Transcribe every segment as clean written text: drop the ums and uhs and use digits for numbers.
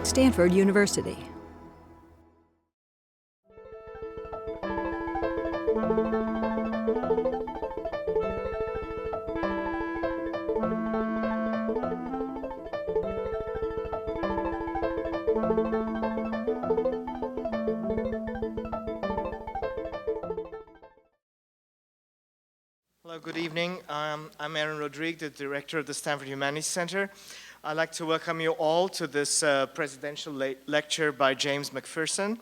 Stanford University. Hello, good evening. I'm Aaron Rodriguez, the director of the Stanford Humanities Center. I'd like to welcome you all to this presidential lecture by James Mcpherson.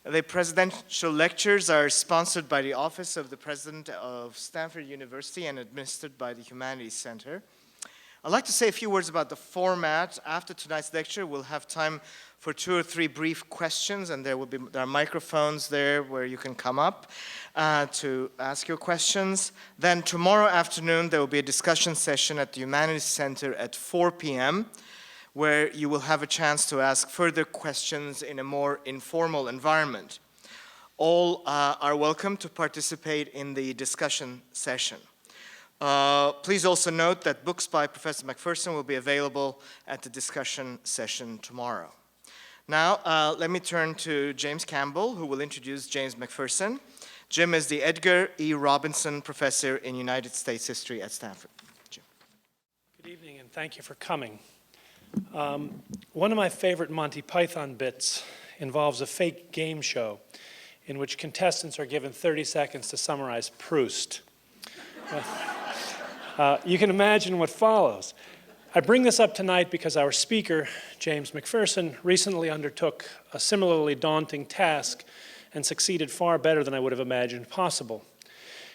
The presidential lectures are sponsored by the Office of the President of Stanford University and administered by the Humanities Center. I'd like to say a few words about the format. After tonight's lecture, we'll have time for 2 or 3 brief questions, and there are microphones there where you can come up to ask your questions. Then tomorrow afternoon, there will be a discussion session at the Humanities Center at 4 p.m., where you will have a chance to ask further questions in a more informal environment. All are welcome to participate in the discussion session. Please also note that books by Professor Macpherson will be available at the discussion session tomorrow. Now, let me turn to James Campbell, who will introduce James Mcpherson. Jim is the Edgar E. Robinson Professor in United States History at Stanford. Jim. Good evening, and thank you for coming. One of my favorite Monty Python bits involves a fake game show in which contestants are given 30 seconds to summarize Proust. You can imagine what follows. I bring this up tonight because our speaker, James Mcpherson, recently undertook a similarly daunting task and succeeded far better than I would have imagined possible.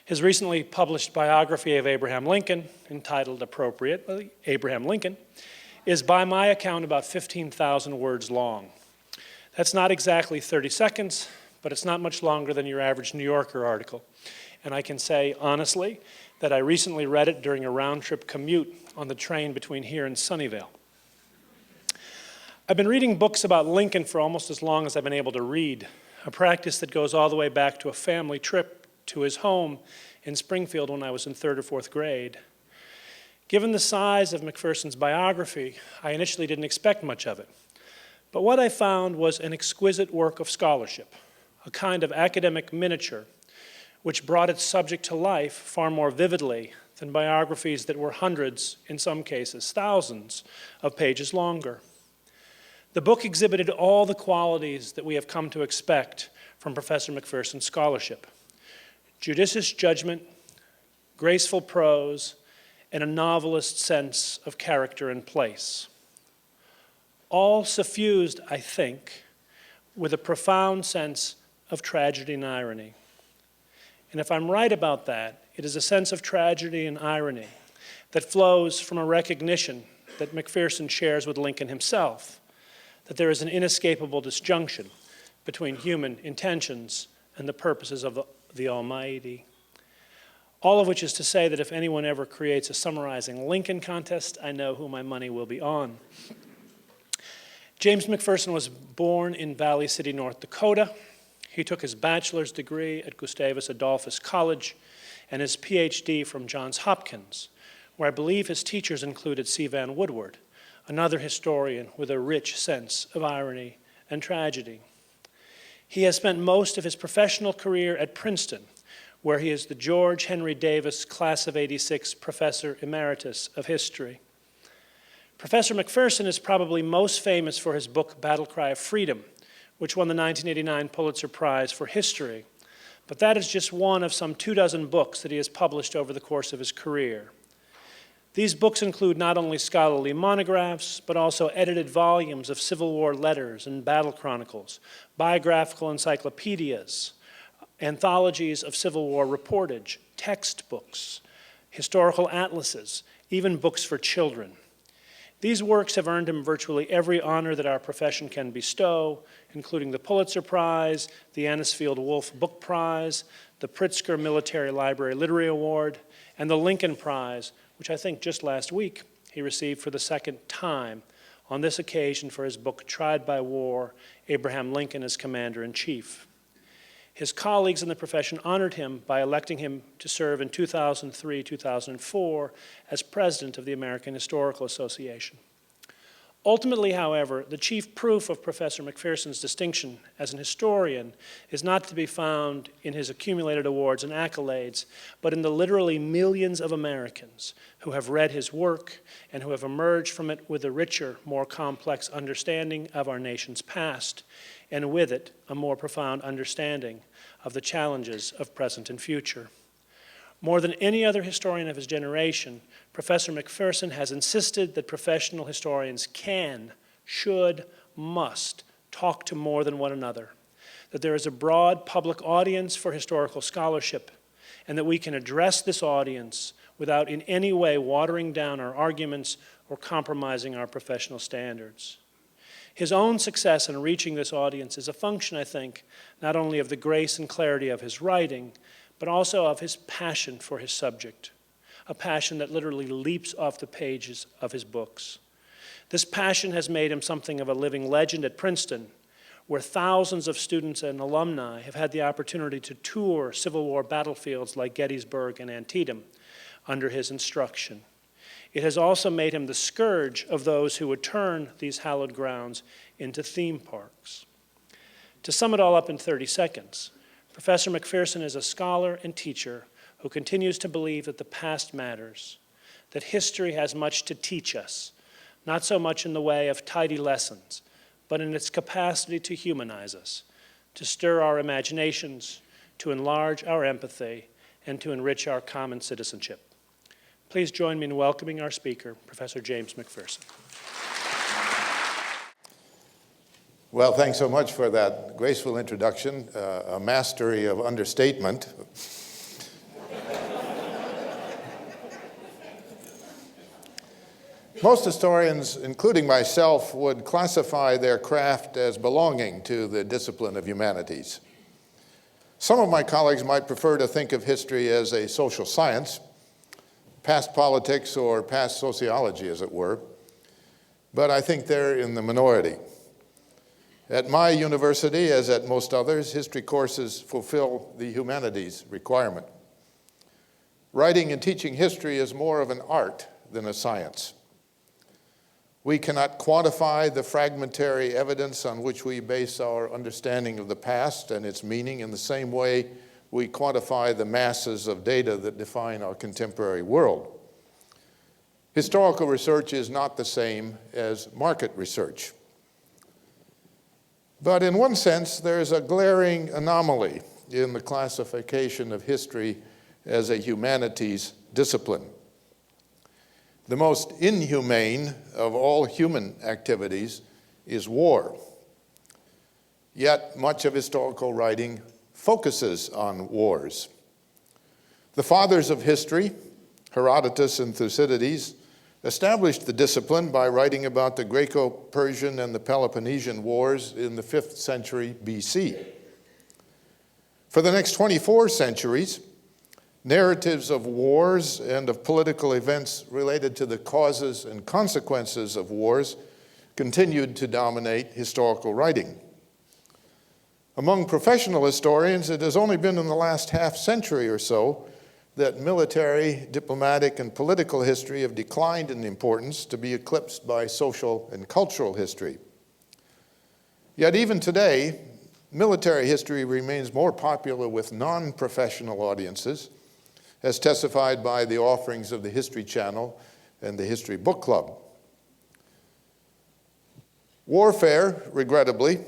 His recently published biography of Abraham Lincoln, entitled appropriately, Abraham Lincoln, is by my account about 15,000 words long. That's not exactly 30 seconds, but it's not much longer than your average New Yorker article. And I can say honestly that I recently read it during a round-trip commute on the train between here and Sunnyvale. I've been reading books about Lincoln for almost as long as I've been able to read, a practice that goes all the way back to a family trip to his home in Springfield when I was in 3rd or 4th grade. Given the size of Mcpherson's biography, I initially didn't expect much of it. But what I found was an exquisite work of scholarship, a kind of academic miniature which brought its subject to life far more vividly than biographies that were hundreds, in some cases thousands, of pages longer. The book exhibited all the qualities that we have come to expect from Professor Mcpherson's scholarship: judicious judgment, graceful prose, and a novelist's sense of character and place. All suffused, I think, with a profound sense of tragedy and irony. And if I'm right about that, it is a sense of tragedy and irony that flows from a recognition that Mcpherson shares with Lincoln himself, that there is an inescapable disjunction between human intentions and the purposes of the Almighty. All of which is to say that if anyone ever creates a summarizing Lincoln contest, I know who my money will be on. James Mcpherson was born in Valley City, North Dakota. He took his bachelor's degree at Gustavus Adolphus College and his PhD from Johns Hopkins, where I believe his teachers included C. Vann Woodward, another historian with a rich sense of irony and tragedy. He has spent most of his professional career at Princeton, where he is the George Henry Davis Class of '86 Professor Emeritus of History. Professor Mcpherson is probably most famous for his book Battle Cry of Freedom, which won the 1989 Pulitzer Prize for History. But that is just one of some 24 books that he has published over the course of his career. These books include not only scholarly monographs, but also edited volumes of Civil War letters and battle chronicles, biographical encyclopedias, anthologies of Civil War reportage, textbooks, historical atlases, even books for children. These works have earned him virtually every honor that our profession can bestow, including the Pulitzer Prize, the Anisfield Wolf Book Prize, the Pritzker Military Library Literary Award, and the Lincoln Prize, which I think just last week he received for the 2nd time, on this occasion for his book Tried by War, Abraham Lincoln as Commander-in-Chief. His colleagues in the profession honored him by electing him to serve in 2003-2004 as president of the American Historical Association. Ultimately, however, the chief proof of Professor Mcpherson's distinction as an historian is not to be found in his accumulated awards and accolades, but in the literally millions of Americans who have read his work and who have emerged from it with a richer, more complex understanding of our nation's past, and with it, a more profound understanding of the challenges of present and future. More than any other historian of his generation, Professor Mcpherson has insisted that professional historians can, should, must talk to more than one another, that there is a broad public audience for historical scholarship, and that we can address this audience without in any way watering down our arguments or compromising our professional standards. His own success in reaching this audience is a function, I think, not only of the grace and clarity of his writing, but also of his passion for his subject, a passion that literally leaps off the pages of his books. This passion has made him something of a living legend at Princeton, where thousands of students and alumni have had the opportunity to tour Civil War battlefields like Gettysburg and Antietam under his instruction. It has also made him the scourge of those who would turn these hallowed grounds into theme parks. To sum it all up in 30 seconds, Professor Mcpherson is a scholar and teacher who continues to believe that the past matters, that history has much to teach us, not so much in the way of tidy lessons, but in its capacity to humanize us, to stir our imaginations, to enlarge our empathy, and to enrich our common citizenship. Please join me in welcoming our speaker, Professor James Mcpherson. Well, thanks so much for that graceful introduction, a mastery of understatement. Most historians, including myself, would classify their craft as belonging to the discipline of humanities. Some of my colleagues might prefer to think of history as a social science, past politics or past sociology, as it were, but I think they're in the minority. At my university, as at most others, history courses fulfill the humanities requirement. Writing and teaching history is more of an art than a science. We cannot quantify the fragmentary evidence on which we base our understanding of the past and its meaning in the same way we quantify the masses of data that define our contemporary world. Historical research is not the same as market research. But in one sense, there is a glaring anomaly in the classification of history as a humanities discipline. The most inhumane of all human activities is war. Yet much of historical writing focuses on wars. The fathers of history, Herodotus and Thucydides, established the discipline by writing about the Greco-Persian and the Peloponnesian Wars in the 5th century BC. For the next 24 centuries, narratives of wars and of political events related to the causes and consequences of wars continued to dominate historical writing. Among professional historians, it has only been in the last half century or so that military, diplomatic, and political history have declined in importance to be eclipsed by social and cultural history. Yet even today, military history remains more popular with non-professional audiences, as testified by the offerings of the History Channel and the History Book Club. Warfare, regrettably,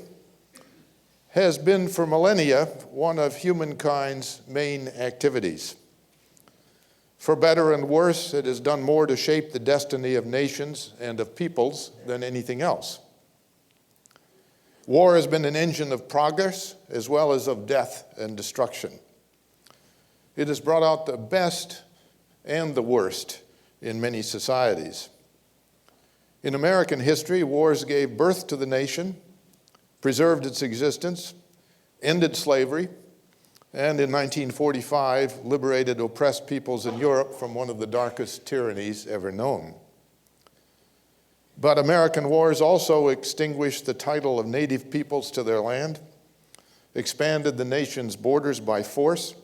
has been for millennia one of humankind's main activities. For better and worse, it has done more to shape the destiny of nations and of peoples than anything else. War has been an engine of progress as well as of death and destruction. It has brought out the best and the worst in many societies. In American history, wars gave birth to the nation, preserved its existence, ended slavery, and in 1945, liberated oppressed peoples in Europe from one of the darkest tyrannies ever known. But American wars also extinguished the title of native peoples to their land, expanded the nation's borders by force,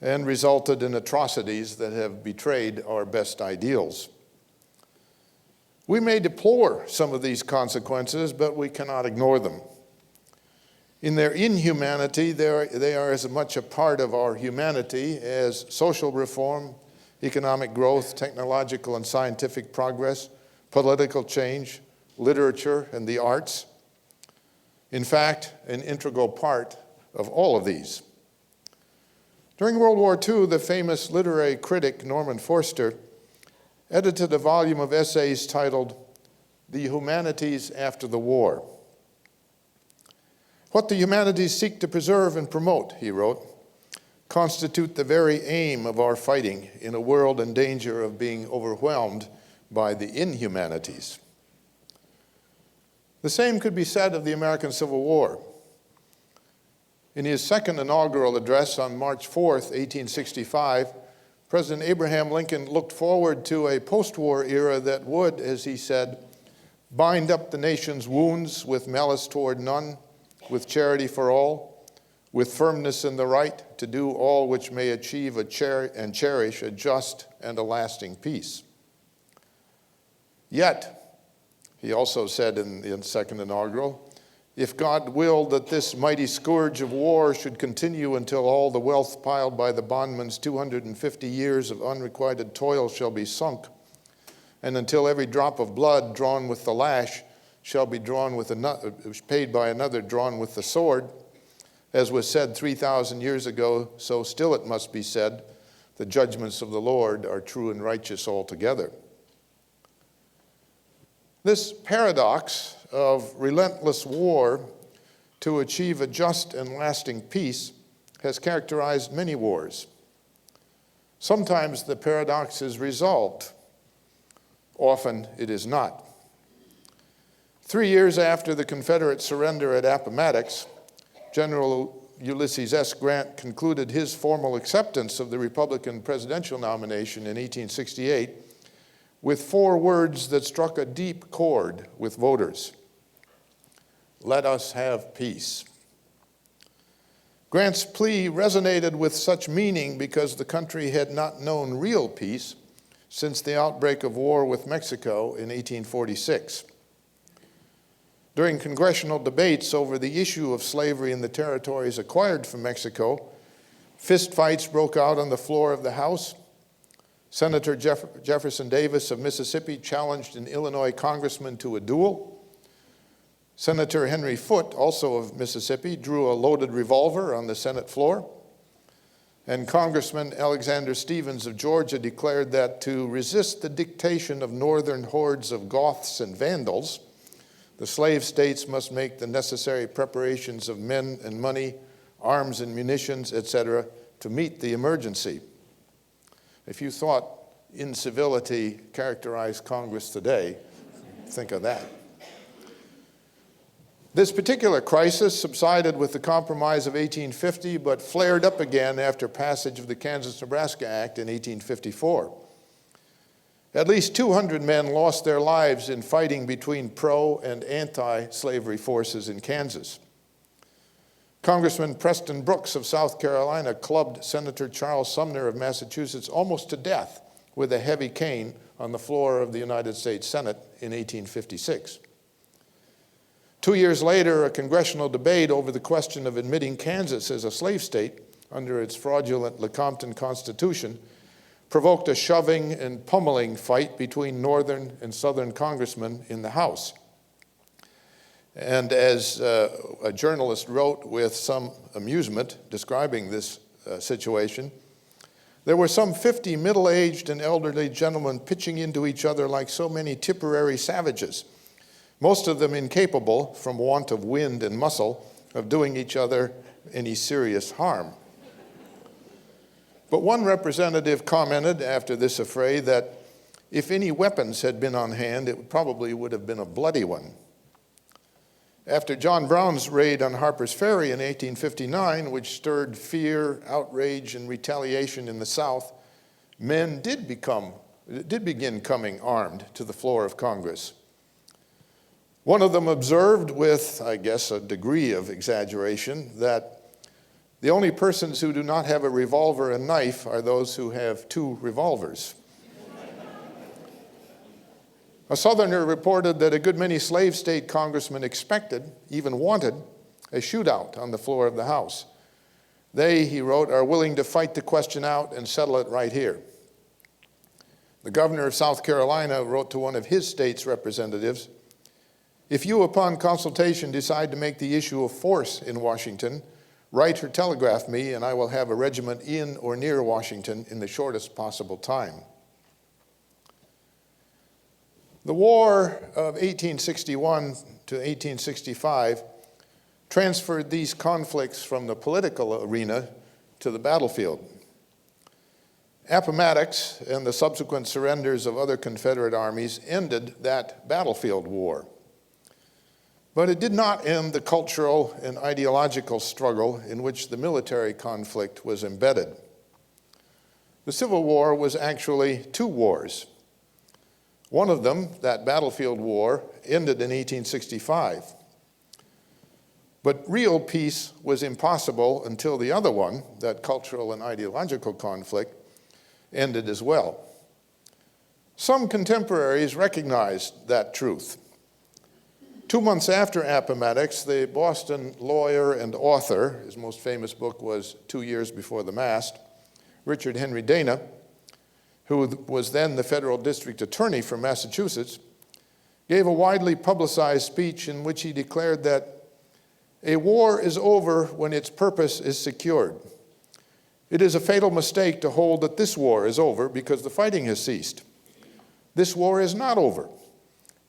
and resulted in atrocities that have betrayed our best ideals. We may deplore some of these consequences, but we cannot ignore them. In their inhumanity, they are as much a part of our humanity as social reform, economic growth, technological and scientific progress, political change, literature, and the arts. In fact, an integral part of all of these. During World War II, the famous literary critic Norman Forster edited a volume of essays titled The Humanities After the War. What the humanities seek to preserve and promote, he wrote, constitute the very aim of our fighting in a world in danger of being overwhelmed by the inhumanities. The same could be said of the American Civil War. In his second inaugural address on March 4th, 1865, President Abraham Lincoln looked forward to a post-war era that would, as he said, bind up the nation's wounds with malice toward none, with charity for all, with firmness in the right to do all which may achieve and cherish a just and a lasting peace. Yet, he also said in the second inaugural, if God willed that this mighty scourge of war should continue until all the wealth piled by the bondman's 250 years of unrequited toil shall be sunk, and until every drop of blood drawn with the lash shall be drawn with another, paid by another drawn with the sword, as was said 3,000 years ago, so still it must be said, the judgments of the Lord are true and righteous altogether. This paradox of relentless war to achieve a just and lasting peace has characterized many wars. Sometimes the paradox is resolved. Often it is not. 3 years after the Confederate surrender at Appomattox, General Ulysses S. Grant concluded his formal acceptance of the Republican presidential nomination in 1868 with 4 words that struck a deep chord with voters. Let us have peace. Grant's plea resonated with such meaning because the country had not known real peace since the outbreak of war with Mexico in 1846. During congressional debates over the issue of slavery in the territories acquired from Mexico, fistfights broke out on the floor of the House. Senator Jefferson Davis of Mississippi challenged an Illinois congressman to a duel. Senator Henry Foote, also of Mississippi, drew a loaded revolver on the Senate floor. And Congressman Alexander Stephens of Georgia declared that to resist the dictation of northern hordes of Goths and Vandals, the slave states must make the necessary preparations of men and money, arms and munitions, etc., to meet the emergency. If you thought incivility characterized Congress today, think of that. This particular crisis subsided with the Compromise of 1850, but flared up again after passage of the Kansas-Nebraska Act in 1854. At least 200 men lost their lives in fighting between pro- and anti-slavery forces in Kansas. Congressman Preston Brooks of South Carolina clubbed Senator Charles Sumner of Massachusetts almost to death with a heavy cane on the floor of the United States Senate in 1856. 2 years later, a congressional debate over the question of admitting Kansas as a slave state under its fraudulent Lecompton Constitution provoked a shoving and pummeling fight between northern and southern congressmen in the House. And as a journalist wrote with some amusement describing this situation, there were some 50 middle-aged and elderly gentlemen pitching into each other like so many Tipperary savages, most of them incapable, from want of wind and muscle, of doing each other any serious harm. But one representative commented after this affray that if any weapons had been on hand, it probably would have been a bloody one. After John Brown's raid on Harper's Ferry in 1859, which stirred fear, outrage, and retaliation in the South, men did begin coming armed to the floor of Congress. One of them observed with, I guess, a degree of exaggeration that the only persons who do not have a revolver and knife are those who have 2 revolvers. A Southerner reported that a good many slave state congressmen expected, even wanted, a shootout on the floor of the House. They, he wrote, are willing to fight the question out and settle it right here. The governor of South Carolina wrote to one of his state's representatives, if you, upon consultation, decide to make the issue of force in Washington, write or telegraph me, and I will have a regiment in or near Washington in the shortest possible time. The War of 1861 to 1865 transferred these conflicts from the political arena to the battlefield. Appomattox and the subsequent surrenders of other Confederate armies ended that battlefield war. But it did not end the cultural and ideological struggle in which the military conflict was embedded. The Civil War was actually two wars. One of them, that battlefield war, ended in 1865. But real peace was impossible until the other one, that cultural and ideological conflict, ended as well. Some contemporaries recognized that truth. 2 months after Appomattox, the Boston lawyer and author, his most famous book was 2 Years Before the Mast, Richard Henry Dana, who was then the federal district attorney for Massachusetts, gave a widely publicized speech in which he declared that a war is over when its purpose is secured. It is a fatal mistake to hold that this war is over because the fighting has ceased. This war is not over,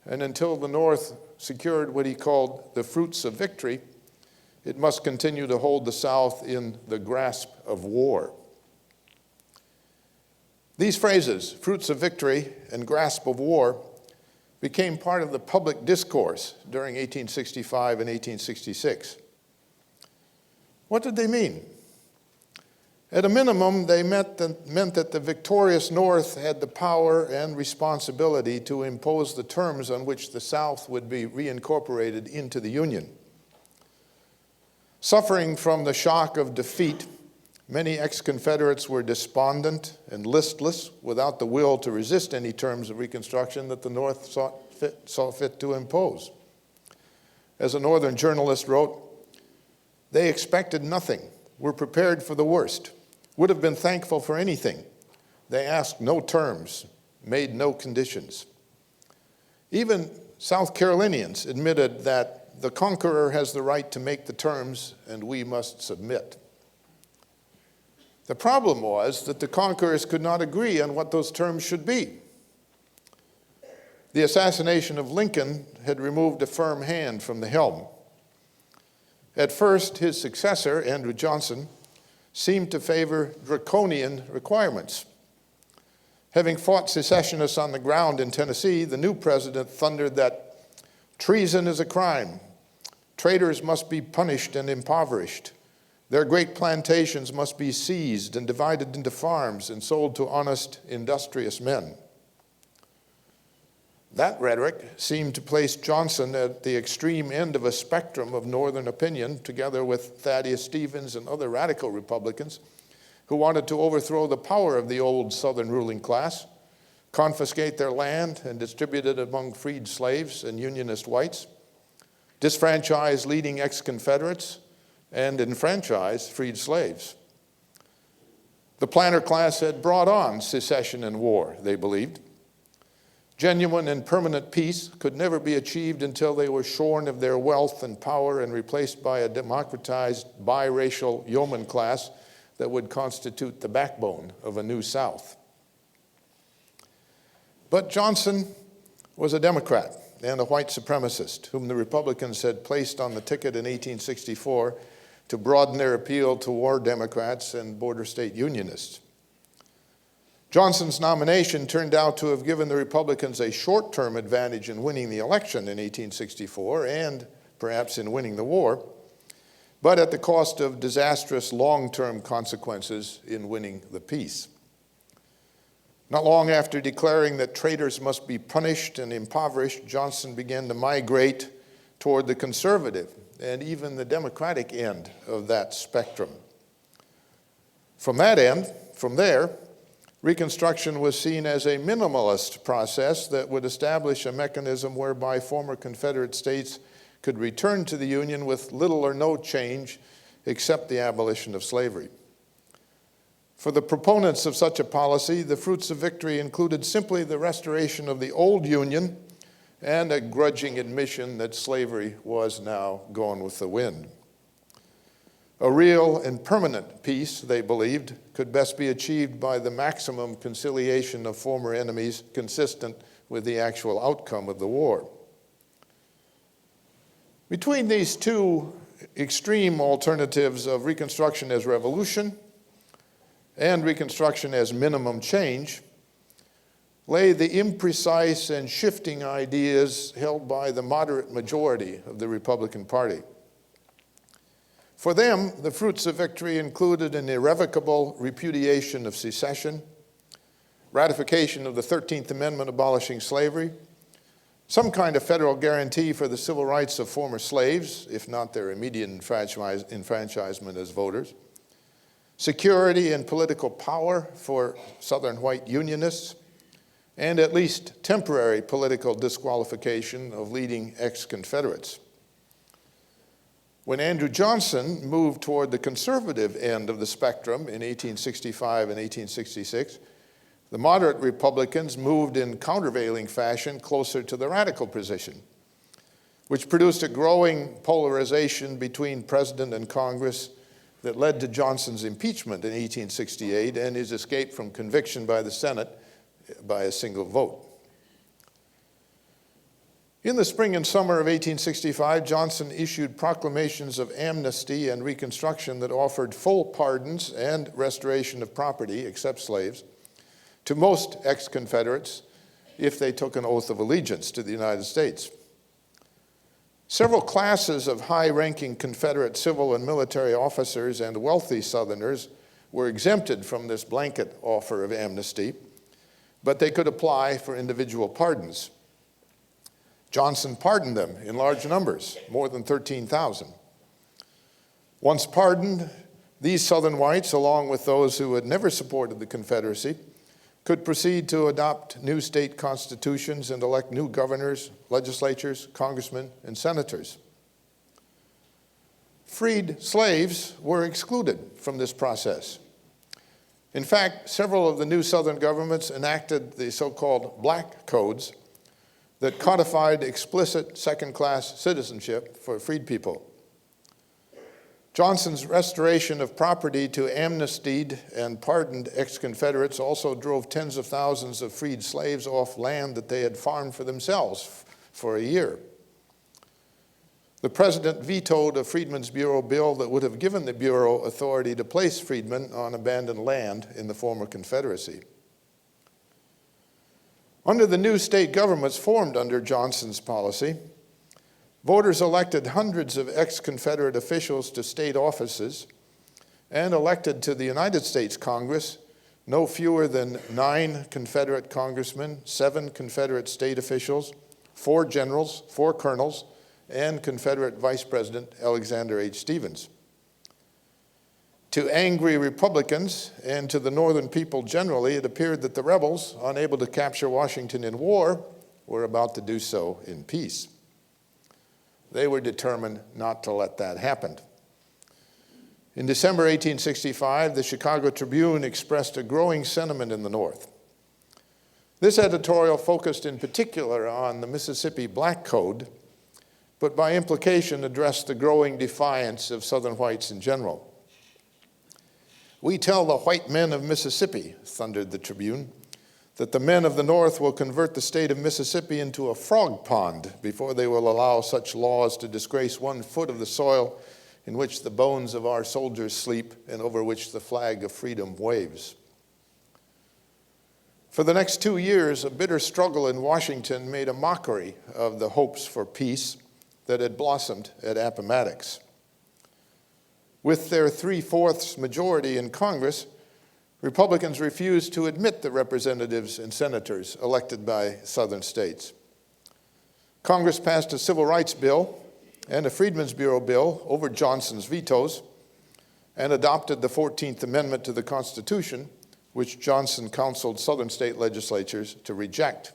and until the North secured what he called the fruits of victory, it must continue to hold the South in the grasp of war. These phrases, fruits of victory and grasp of war, became part of the public discourse during 1865 and 1866. What did they mean? At a minimum, they meant that the victorious North had the power and responsibility to impose the terms on which the South would be reincorporated into the Union. Suffering from the shock of defeat, many ex-Confederates were despondent and listless without the will to resist any terms of Reconstruction that the North saw fit to impose. As a Northern journalist wrote, they expected nothing, were prepared for the worst, would have been thankful for anything. They asked no terms, made no conditions. Even South Carolinians admitted that the conqueror has the right to make the terms and we must submit. The problem was that the conquerors could not agree on what those terms should be. The assassination of Lincoln had removed a firm hand from the helm. At first, his successor, Andrew Johnson, seemed to favor draconian requirements. Having fought secessionists on the ground in Tennessee, the new president thundered that treason is a crime. Traitors must be punished and impoverished. Their great plantations must be seized and divided into farms and sold to honest, industrious men. That rhetoric seemed to place Johnson at the extreme end of a spectrum of Northern opinion, together with Thaddeus Stevens and other radical Republicans who wanted to overthrow the power of the old Southern ruling class, confiscate their land and distribute it among freed slaves and Unionist whites, disfranchise leading ex-Confederates, and enfranchise freed slaves. The planter class had brought on secession and war, they believed. Genuine and permanent peace could never be achieved until they were shorn of their wealth and power and replaced by a democratized biracial yeoman class that would constitute the backbone of a new South. But Johnson was a Democrat and a white supremacist whom the Republicans had placed on the ticket in 1864 to broaden their appeal to war Democrats and border state Unionists. Johnson's nomination turned out to have given the Republicans a short-term advantage in winning the election in 1864 and perhaps in winning the war, but at the cost of disastrous long-term consequences in winning the peace. Not long after declaring that traitors must be punished and impoverished, Johnson began to migrate toward the conservative and even the Democratic end of that spectrum. From there, Reconstruction was seen as a minimalist process that would establish a mechanism whereby former Confederate states could return to the Union with little or no change except the abolition of slavery. For the proponents of such a policy, the fruits of victory included simply the restoration of the old Union and a grudging admission that slavery was now gone with the wind. A real and permanent peace, they believed, could best be achieved by the maximum conciliation of former enemies consistent with the actual outcome of the war. Between these two extreme alternatives of Reconstruction as revolution and Reconstruction as minimum change lay the imprecise and shifting ideas held by the moderate majority of the Republican Party. For them, the fruits of victory included an irrevocable repudiation of secession, ratification of the 13th Amendment abolishing slavery, some kind of federal guarantee for the civil rights of former slaves, if not their immediate enfranchisement as voters, security and political power for Southern white Unionists, and at least temporary political disqualification of leading ex-Confederates. When Andrew Johnson moved toward the conservative end of the spectrum in 1865 and 1866, the moderate Republicans moved in countervailing fashion closer to the radical position, which produced a growing polarization between President and Congress that led to Johnson's impeachment in 1868 and his escape from conviction by the Senate by a single vote. In the spring and summer of 1865, Johnson issued proclamations of amnesty and Reconstruction that offered full pardons and restoration of property, except slaves, to most ex-Confederates if they took an oath of allegiance to the United States. Several classes of high-ranking Confederate civil and military officers and wealthy Southerners were exempted from this blanket offer of amnesty, but they could apply for individual pardons. Johnson pardoned them in large numbers, more than 13,000. Once pardoned, these Southern whites, along with those who had never supported the Confederacy, could proceed to adopt new state constitutions and elect new governors, legislatures, congressmen, and senators. Freed slaves were excluded from this process. In fact, several of the new Southern governments enacted the so-called Black Codes that codified explicit second-class citizenship for freed people. Johnson's restoration of property to amnestied and pardoned ex-Confederates also drove tens of thousands of freed slaves off land that they had farmed for themselves for a year. The president vetoed a Freedmen's Bureau bill that would have given the Bureau authority to place freedmen on abandoned land in the former Confederacy. Under the new state governments formed under Johnson's policy, voters elected hundreds of ex-Confederate officials to state offices and elected to the United States Congress no fewer than 9 Confederate congressmen, 7 Confederate state officials, 4 generals, 4 colonels, and Confederate Vice President Alexander H. Stephens. To angry Republicans and to the Northern people generally, it appeared that the rebels, unable to capture Washington in war, were about to do so in peace. They were determined not to let that happen. In December 1865, the Chicago Tribune expressed a growing sentiment in the North. This editorial focused in particular on the Mississippi Black Code, but by implication addressed the growing defiance of Southern whites in general. "We tell the white men of Mississippi," thundered the Tribune, "that the men of the North will convert the state of Mississippi into a frog pond before they will allow such laws to disgrace 1 foot of the soil in which the bones of our soldiers sleep and over which the flag of freedom waves." For the next 2 years, a bitter struggle in Washington made a mockery of the hopes for peace that had blossomed at Appomattox. With their 3/4 majority in Congress, Republicans refused to admit the representatives and senators elected by Southern states. Congress passed a civil rights bill and a Freedmen's Bureau bill over Johnson's vetoes and adopted the 14th Amendment to the Constitution, which Johnson counseled Southern state legislatures to reject.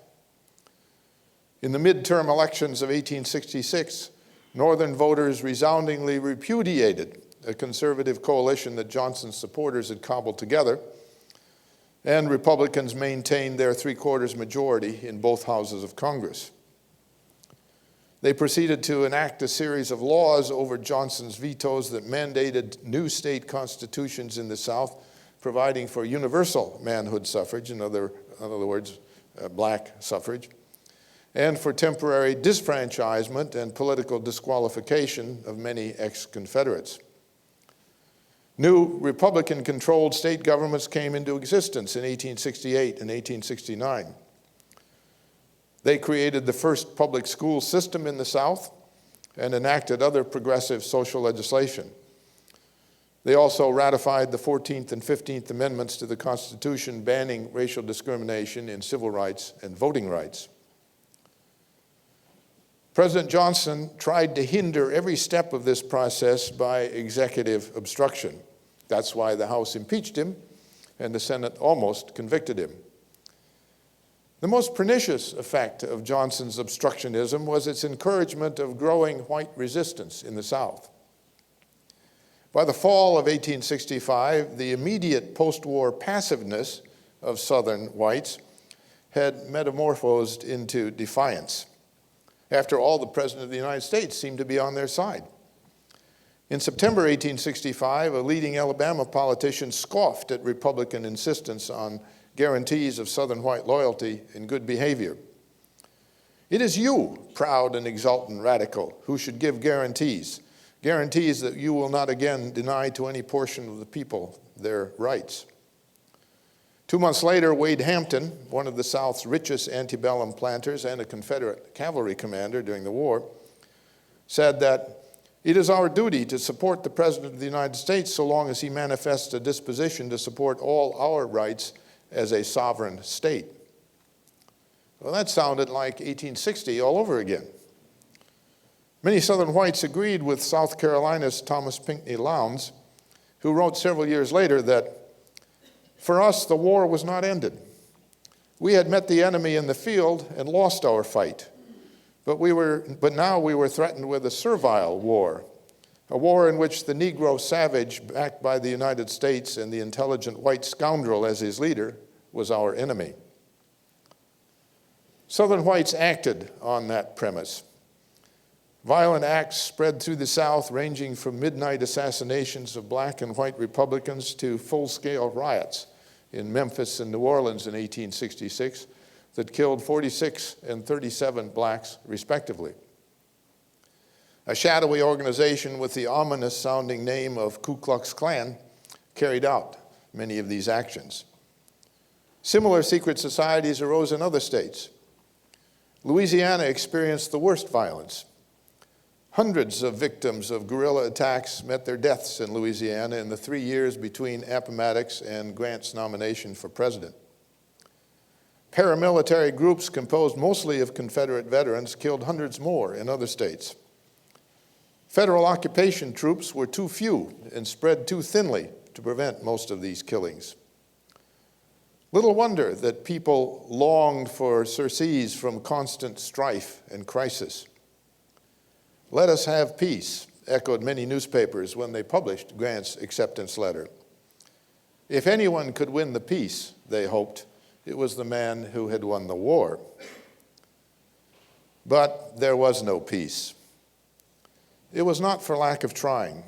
In the midterm elections of 1866, Northern voters resoundingly repudiated a conservative coalition that Johnson's supporters had cobbled together, and Republicans maintained their three-quarters majority in both houses of Congress. They proceeded to enact a series of laws over Johnson's vetoes that mandated new state constitutions in the South, providing for universal manhood suffrage, in other words, black suffrage, and for temporary disfranchisement and political disqualification of many ex-Confederates. New Republican-controlled state governments came into existence in 1868 and 1869. They created the first public school system in the South and enacted other progressive social legislation. They also ratified the 14th and 15th Amendments to the Constitution banning racial discrimination in civil rights and voting rights. President Johnson tried to hinder every step of this process by executive obstruction. That's why the House impeached him and the Senate almost convicted him. The most pernicious effect of Johnson's obstructionism was its encouragement of growing white resistance in the South. By the fall of 1865, the immediate post-war passiveness of Southern whites had metamorphosed into defiance. After all, the President of the United States seemed to be on their side. In September 1865, a leading Alabama politician scoffed at Republican insistence on guarantees of Southern white loyalty and good behavior. "It is you, proud and exultant radical, who should give guarantees that you will not again deny to any portion of the people their rights." 2 months later, Wade Hampton, one of the South's richest antebellum planters and a Confederate cavalry commander during the war, said that it is our duty to support the President of the United States so long as he manifests a disposition to support all our rights as a sovereign state. Well, that sounded like 1860 all over again. Many Southern whites agreed with South Carolina's Thomas Pinckney Lowndes, who wrote several years later that, "For us, the war was not ended. We had met the enemy in the field and lost our fight. But now we were threatened with a servile war, a war in which the Negro savage, backed by the United States and the intelligent white scoundrel as his leader, was our enemy." Southern whites acted on that premise. Violent acts spread through the South, ranging from midnight assassinations of black and white Republicans to full-scale riots in Memphis and New Orleans in 1866 that killed 46 and 37 blacks, respectively. A shadowy organization with the ominous-sounding name of Ku Klux Klan carried out many of these actions. Similar secret societies arose in other states. Louisiana experienced the worst violence. Hundreds of victims of guerrilla attacks met their deaths in Louisiana in the 3 years between Appomattox and Grant's nomination for president. Paramilitary groups composed mostly of Confederate veterans killed hundreds more in other states. Federal occupation troops were too few and spread too thinly to prevent most of these killings. Little wonder that people longed for surcease from constant strife and crisis. "Let us have peace," echoed many newspapers when they published Grant's acceptance letter. If anyone could win the peace, they hoped, it was the man who had won the war. But there was no peace. It was not for lack of trying.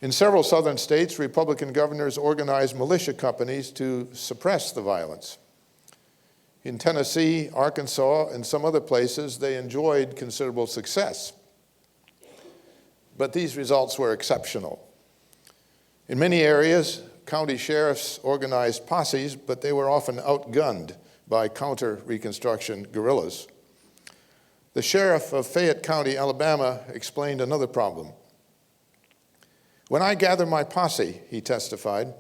In several southern states, Republican governors organized militia companies to suppress the violence. In Tennessee, Arkansas, and some other places, they enjoyed considerable success. But these results were exceptional. In many areas, county sheriffs organized posses, but they were often outgunned by counter-Reconstruction guerrillas. The sheriff of Fayette County, Alabama, explained another problem. "When I gather my posse," he testified,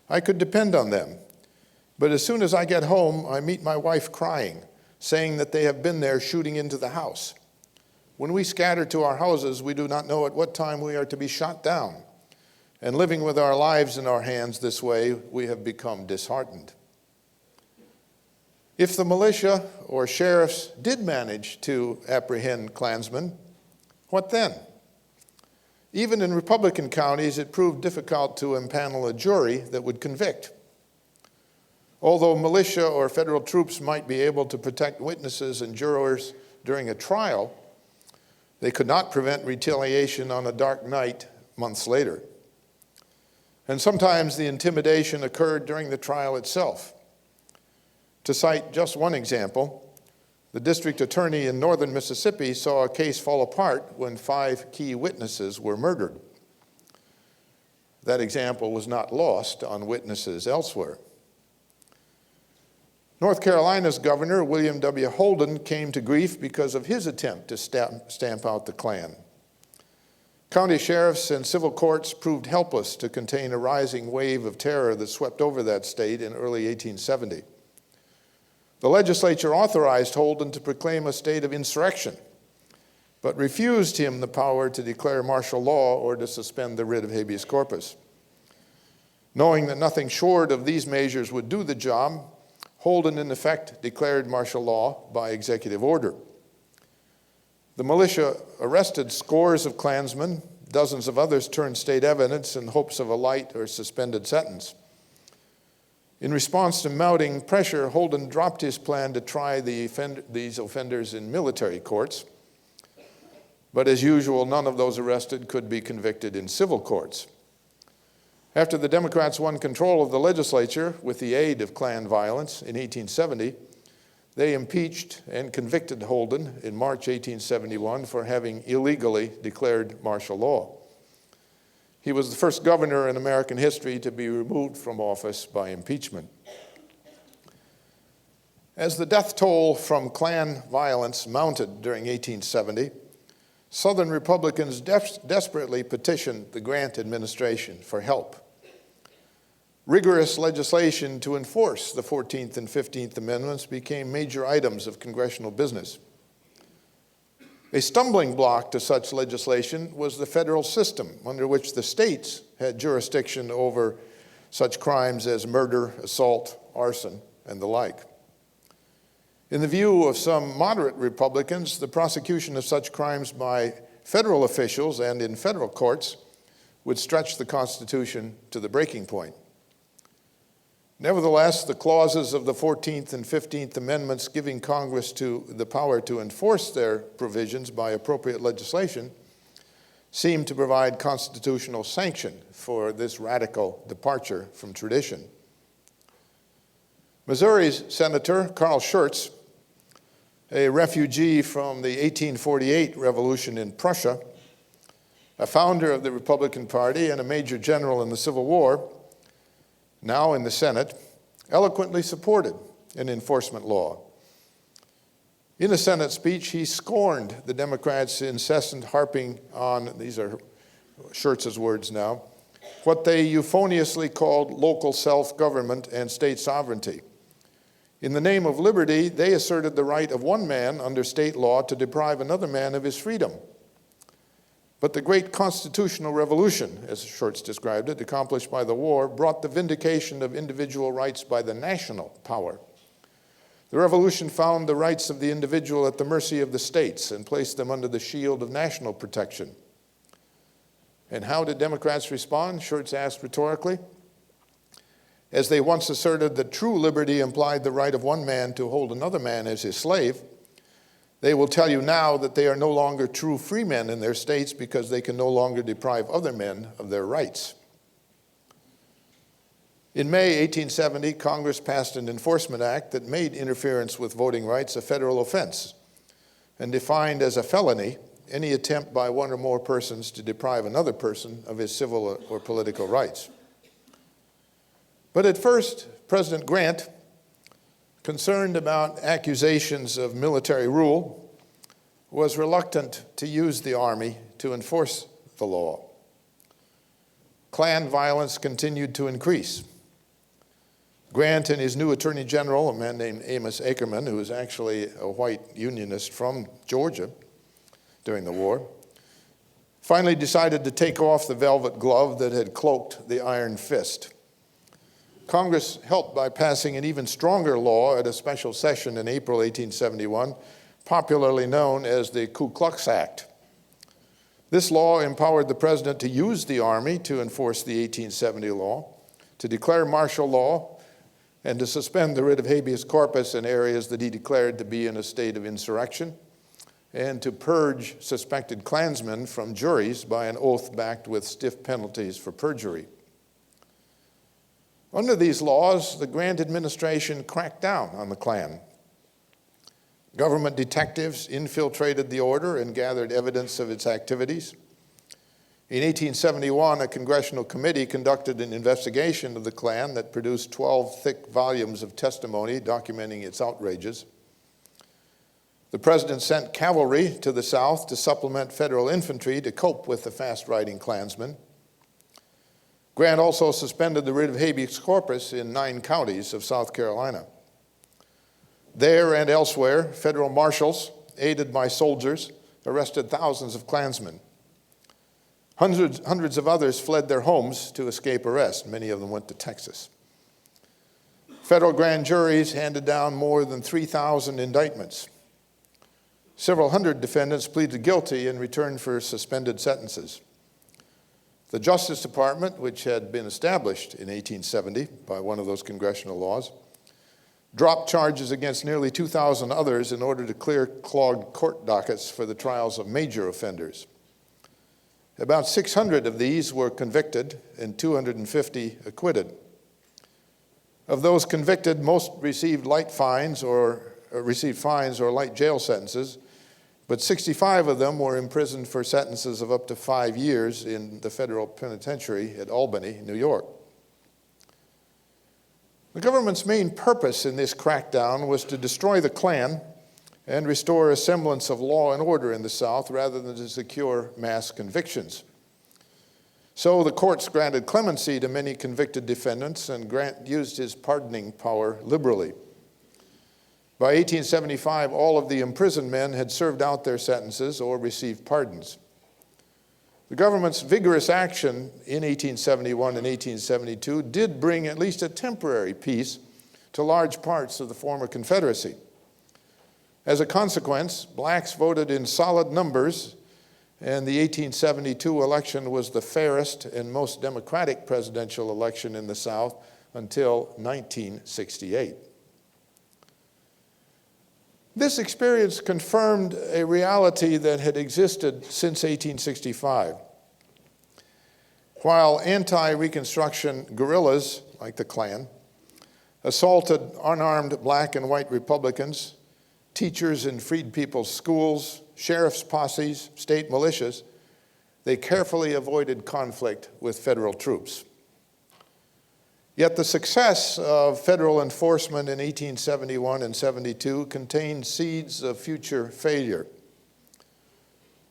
"I could depend on them. But as soon as I get home, I meet my wife crying, saying that they have been there shooting into the house. When we scatter to our houses, we do not know at what time we are to be shot down. And living with our lives in our hands this way, we have become disheartened. If the militia or sheriffs did manage to apprehend Klansmen, what then? Even in Republican counties, it proved difficult to impanel a jury that would convict. Although militia or federal troops might be able to protect witnesses and jurors during a trial, they could not prevent retaliation on a dark night months later. And sometimes the intimidation occurred during the trial itself. To cite just one example, the district attorney in northern Mississippi saw a case fall apart when 5 key witnesses were murdered. That example was not lost on witnesses elsewhere. North Carolina's governor, William W. Holden, came to grief because of his attempt to stamp out the Klan. County sheriffs and civil courts proved helpless to contain a rising wave of terror that swept over that state in early 1870. The legislature authorized Holden to proclaim a state of insurrection, but refused him the power to declare martial law or to suspend the writ of habeas corpus. Knowing that nothing short of these measures would do the job, Holden, in effect, declared martial law by executive order. The militia arrested scores of Klansmen. Dozens of others turned state evidence in hopes of a light or suspended sentence. In response to mounting pressure, Holden dropped his plan to try these offenders in military courts. But as usual, none of those arrested could be convicted in civil courts. After the Democrats won control of the legislature with the aid of Klan violence in 1870, they impeached and convicted Holden in March 1871 for having illegally declared martial law. He was the first governor in American history to be removed from office by impeachment. As the death toll from Klan violence mounted during 1870, Southern Republicans desperately petitioned the Grant administration for help. Rigorous legislation to enforce the 14th and 15th Amendments became major items of congressional business. A stumbling block to such legislation was the federal system, under which the states had jurisdiction over such crimes as murder, assault, arson, and the like. In the view of some moderate Republicans, the prosecution of such crimes by federal officials and in federal courts would stretch the Constitution to the breaking point. Nevertheless, the clauses of the 14th and 15th Amendments giving Congress the power to enforce their provisions by appropriate legislation seem to provide constitutional sanction for this radical departure from tradition. Missouri's Senator Carl Schurz, a refugee from the 1848 revolution in Prussia, a founder of the Republican Party and a major general in the Civil War, now in the Senate, eloquently supported an enforcement law. In a Senate speech, he scorned the Democrats' incessant harping on, these are Schurz's words now, what they euphoniously called local self-government and state sovereignty. In the name of liberty, they asserted the right of one man under state law to deprive another man of his freedom. But the great constitutional revolution, as Schurz described it, accomplished by the war, brought the vindication of individual rights by the national power. The revolution found the rights of the individual at the mercy of the states and placed them under the shield of national protection. And how did Democrats respond? Schurz asked rhetorically. As they once asserted that true liberty implied the right of one man to hold another man as his slave, they will tell you now that they are no longer true free men in their states because they can no longer deprive other men of their rights. In May 1870, Congress passed an enforcement act that made interference with voting rights a federal offense and defined as a felony any attempt by one or more persons to deprive another person of his civil or political rights. But at first, President Grant, concerned about accusations of military rule, was reluctant to use the Army to enforce the law. Klan violence continued to increase. Grant and his new Attorney General, a man named Amos Ackerman, who was actually a white Unionist from Georgia during the war, finally decided to take off the velvet glove that had cloaked the iron fist. Congress helped by passing an even stronger law at a special session in April 1871, popularly known as the Ku Klux Act. This law empowered the president to use the Army to enforce the 1870 law, to declare martial law, and to suspend the writ of habeas corpus in areas that he declared to be in a state of insurrection, and to purge suspected Klansmen from juries by an oath backed with stiff penalties for perjury. Under these laws, the Grant administration cracked down on the Klan. Government detectives infiltrated the order and gathered evidence of its activities. In 1871, a congressional committee conducted an investigation of the Klan that produced 12 thick volumes of testimony documenting its outrages. The president sent cavalry to the South to supplement federal infantry to cope with the fast-riding Klansmen. Grant also suspended the writ of habeas corpus in 9 counties of South Carolina. There and elsewhere, federal marshals, aided by soldiers, arrested thousands of Klansmen. Hundreds of others fled their homes to escape arrest. Many of them went to Texas. Federal grand juries handed down more than 3,000 indictments. Several hundred defendants pleaded guilty in return for suspended sentences. The Justice Department, which had been established in 1870 by one of those congressional laws, dropped charges against nearly 2,000 others in order to clear clogged court dockets for the trials of major offenders. About 600 of these were convicted and 250 acquitted. Of those convicted, most received fines or light jail sentences, but 65 of them were imprisoned for sentences of up to 5 years in the federal penitentiary at Albany, New York. The government's main purpose in this crackdown was to destroy the Klan and restore a semblance of law and order in the South rather than to secure mass convictions. So the courts granted clemency to many convicted defendants, and Grant used his pardoning power liberally. By 1875, all of the imprisoned men had served out their sentences or received pardons. The government's vigorous action in 1871 and 1872 did bring at least a temporary peace to large parts of the former Confederacy. As a consequence, blacks voted in solid numbers, and the 1872 election was the fairest and most democratic presidential election in the South until 1968. This experience confirmed a reality that had existed since 1865. While anti-Reconstruction guerrillas, like the Klan, assaulted unarmed black and white Republicans, teachers in freed people's schools, sheriff's posses, state militias, they carefully avoided conflict with federal troops. Yet the success of federal enforcement in 1871 and 72 contained seeds of future failure.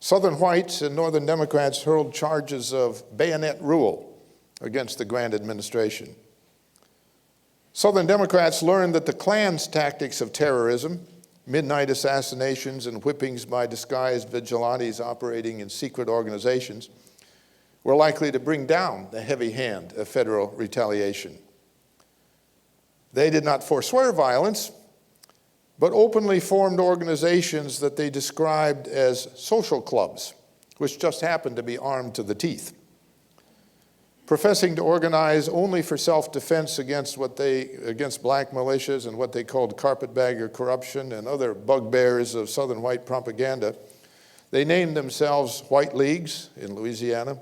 Southern whites and Northern Democrats hurled charges of bayonet rule against the Grant administration. Southern Democrats learned that the Klan's tactics of terrorism, midnight assassinations and whippings by disguised vigilantes operating in secret organizations, were likely to bring down the heavy hand of federal retaliation. They did not forswear violence, but openly formed organizations that they described as social clubs, which just happened to be armed to the teeth. Professing to organize only for self-defense against black militias and what they called carpetbagger corruption and other bugbears of Southern white propaganda, they named themselves White Leagues in Louisiana,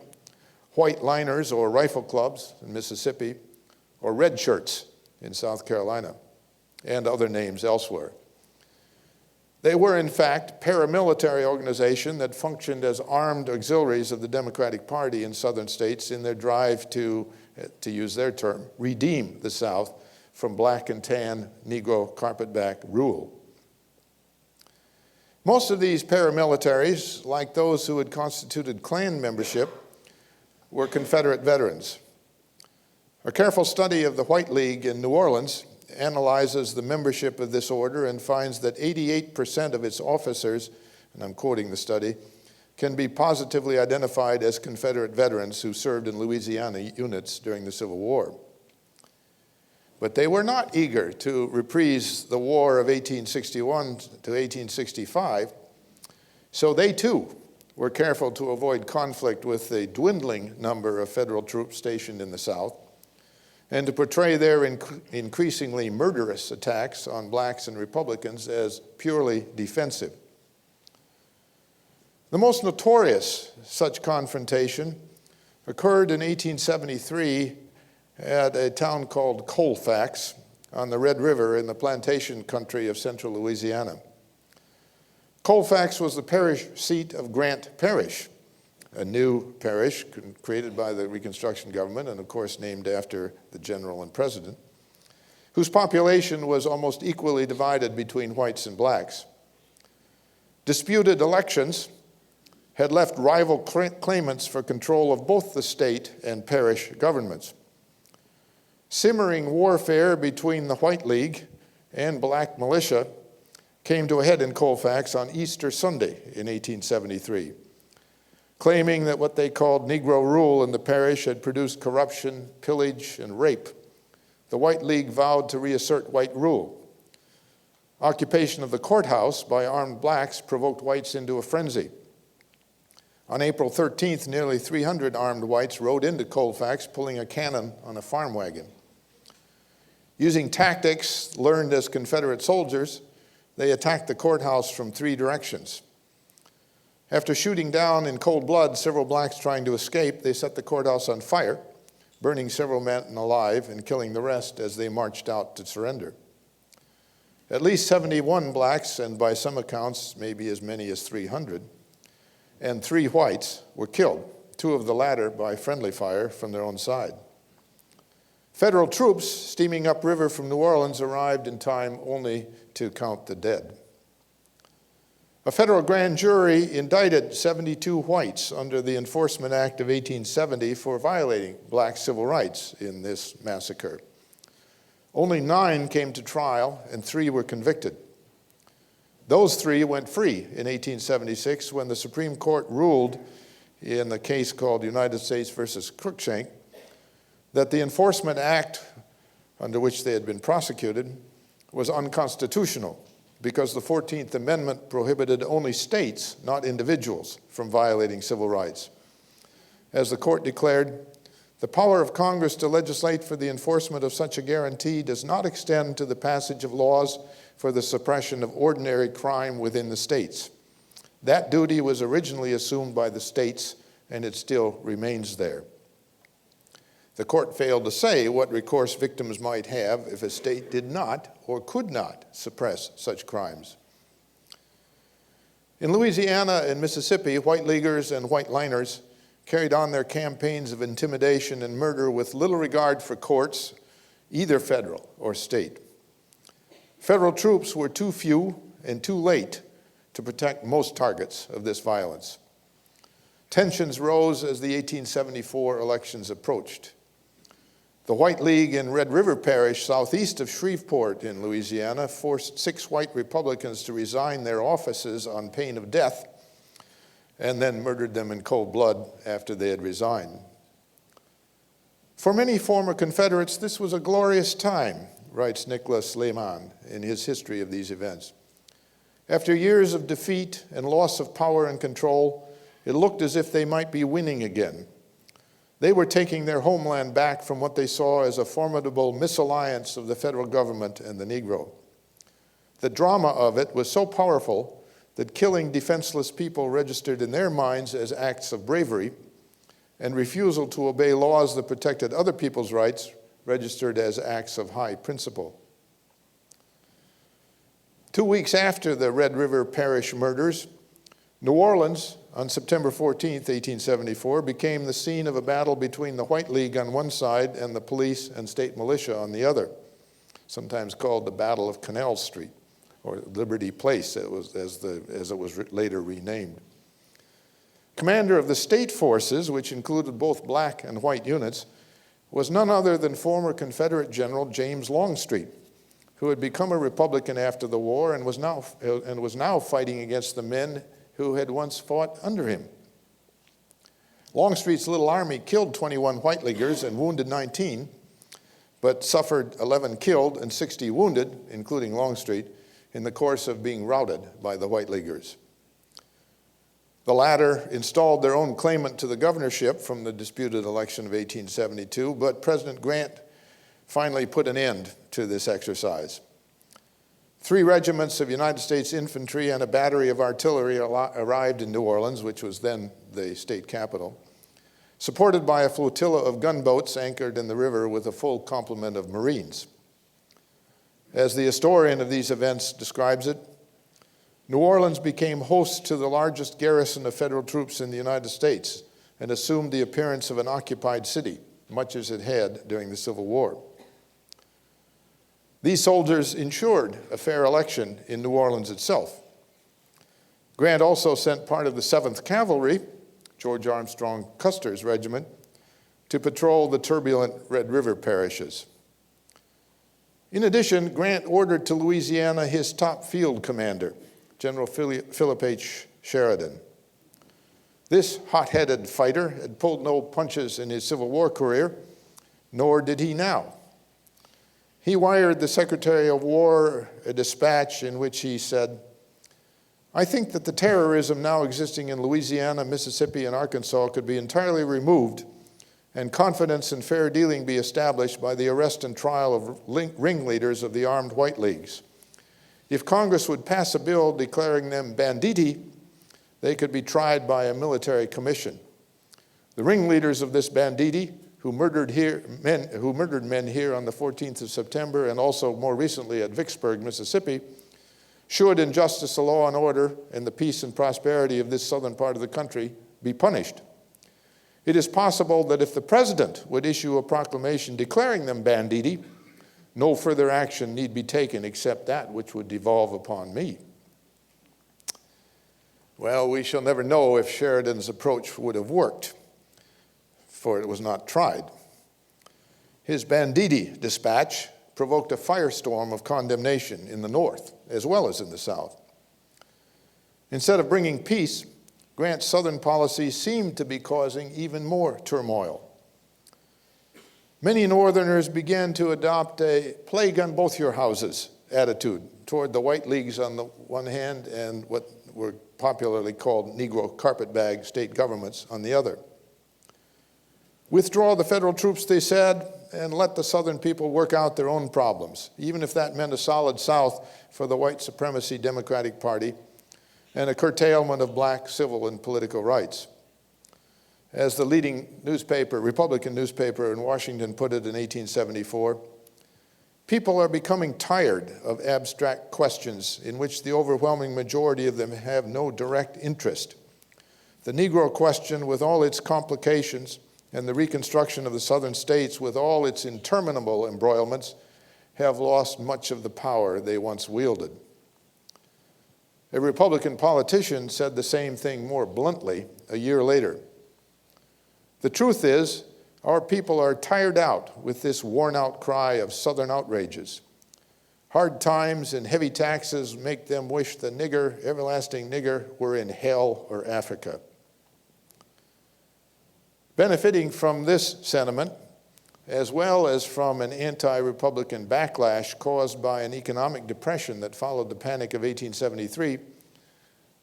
White Liners or Rifle Clubs in Mississippi, or Red Shirts in South Carolina, and other names elsewhere. They were, in fact, paramilitary organizations that functioned as armed auxiliaries of the Democratic Party in southern states in their drive to use their term, redeem the South from black and tan Negro carpetbag rule. Most of these paramilitaries, like those who had constituted Klan membership, were Confederate veterans. A careful study of the White League in New Orleans analyzes the membership of this order and finds that 88% of its officers, and I'm quoting the study, can be positively identified as Confederate veterans who served in Louisiana units during the Civil War. But they were not eager to reprise the War of 1861 to 1865, so they too were careful to avoid conflict with the dwindling number of federal troops stationed in the South, and to portray their increasingly murderous attacks on blacks and Republicans as purely defensive. The most notorious such confrontation occurred in 1873 at a town called Colfax on the Red River in the plantation country of central Louisiana. Colfax was the parish seat of Grant Parish, a new parish created by the Reconstruction government and, of course, named after the general and president, whose population was almost equally divided between whites and blacks. Disputed elections had left rival claimants for control of both the state and parish governments. Simmering warfare between the White League and black militia came to a head in Colfax on Easter Sunday in 1873. Claiming that what they called Negro rule in the parish had produced corruption, pillage, and rape, the White League vowed to reassert white rule. Occupation of the courthouse by armed blacks provoked whites into a frenzy. On April 13th, nearly 300 armed whites rode into Colfax, pulling a cannon on a farm wagon. Using tactics learned as Confederate soldiers, they attacked the courthouse from 3 directions. After shooting down in cold blood several blacks trying to escape, they set the courthouse on fire, burning several men alive and killing the rest as they marched out to surrender. At least 71 blacks, and by some accounts maybe as many as 300, and 3 whites were killed, 2 of the latter by friendly fire from their own side. Federal troops steaming upriver from New Orleans arrived in time only to count the dead. A federal grand jury indicted 72 whites under the Enforcement Act of 1870 for violating black civil rights in this massacre. Only 9 came to trial and 3 were convicted. Those 3 went free in 1876 when the Supreme Court ruled in the case called United States versus Cruikshank that the Enforcement Act under which they had been prosecuted was unconstitutional because the 14th Amendment prohibited only states, not individuals, from violating civil rights. As the court declared, the power of Congress to legislate for the enforcement of such a guarantee does not extend to the passage of laws for the suppression of ordinary crime within the states. That duty was originally assumed by the states, and it still remains there. The court failed to say what recourse victims might have if a state did not or could not suppress such crimes. In Louisiana and Mississippi, white leaguers and white liners carried on their campaigns of intimidation and murder with little regard for courts, either federal or state. Federal troops were too few and too late to protect most targets of this violence. Tensions rose as the 1874 elections approached. The White League in Red River Parish, southeast of Shreveport in Louisiana, forced 6 white Republicans to resign their offices on pain of death and then murdered them in cold blood after they had resigned. For many former Confederates, this was a glorious time, writes Nicholas Lehman in his history of these events. After years of defeat and loss of power and control, it looked as if they might be winning again. They were taking their homeland back from what they saw as a formidable misalliance of the federal government and the Negro. The drama of it was so powerful that killing defenseless people registered in their minds as acts of bravery, and refusal to obey laws that protected other people's rights registered as acts of high principle. 2 weeks after the Red River Parish murders, New Orleans, on September 14, 1874, became the scene of a battle between the White League on one side and the police and state militia on the other, sometimes called the Battle of Canal Street, or Liberty Place, as it was later renamed. Commander of the state forces, which included both black and white units, was none other than former Confederate General James Longstreet, who had become a Republican after the war and was now fighting against the men who had once fought under him. Longstreet's little army killed 21 White Leaguers and wounded 19, but suffered 11 killed and 60 wounded, including Longstreet, in the course of being routed by the White Leaguers. The latter installed their own claimant to the governorship from the disputed election of 1872, but President Grant finally put an end to this exercise. 3 regiments of United States infantry and a battery of artillery arrived in New Orleans, which was then the state capital, supported by a flotilla of gunboats anchored in the river with a full complement of Marines. As the historian of these events describes it, New Orleans became host to the largest garrison of federal troops in the United States and assumed the appearance of an occupied city, much as it had during the Civil War. These soldiers ensured a fair election in New Orleans itself. Grant also sent part of the 7th Cavalry, George Armstrong Custer's regiment, to patrol the turbulent Red River parishes. In addition, Grant ordered to Louisiana his top field commander, General Philip H. Sheridan. This hot-headed fighter had pulled no punches in his Civil War career, nor did he now. He wired the Secretary of War a dispatch in which he said, "I think that the terrorism now existing in Louisiana, Mississippi, and Arkansas could be entirely removed and confidence and fair dealing be established by the arrest and trial of ringleaders of the armed White Leagues. If Congress would pass a bill declaring them banditti, they could be tried by a military commission. The ringleaders of this banditti, who murdered men here on the 14th of September and also more recently at Vicksburg, Mississippi, should, in justice, the law and order, and the peace and prosperity of this southern part of the country, be punished. It is possible that if the president would issue a proclamation declaring them banditti, no further action need be taken except that which would devolve upon me." Well, we shall never know if Sheridan's approach would have worked, for it was not tried. His banditti dispatch provoked a firestorm of condemnation in the North as well as in the South. Instead of bringing peace, Grant's Southern policy seemed to be causing even more turmoil. Many Northerners began to adopt a plague on both your houses attitude toward the White Leagues on the one hand and what were popularly called Negro carpetbag state governments on the other. Withdraw the federal troops, they said, and let the Southern people work out their own problems, even if that meant a solid South for the white supremacy Democratic Party and a curtailment of black civil and political rights. As the leading Republican newspaper in Washington put it in 1874, people are becoming tired of abstract questions in which the overwhelming majority of them have no direct interest. The Negro question, with all its complications, and the Reconstruction of the Southern states, with all its interminable embroilments, have lost much of the power they once wielded. A Republican politician said the same thing more bluntly a year later. The truth is, our people are tired out with this worn-out cry of Southern outrages. Hard times and heavy taxes make them wish the nigger, everlasting nigger, were in hell or Africa. Benefiting from this sentiment, as well as from an anti-Republican backlash caused by an economic depression that followed the Panic of 1873,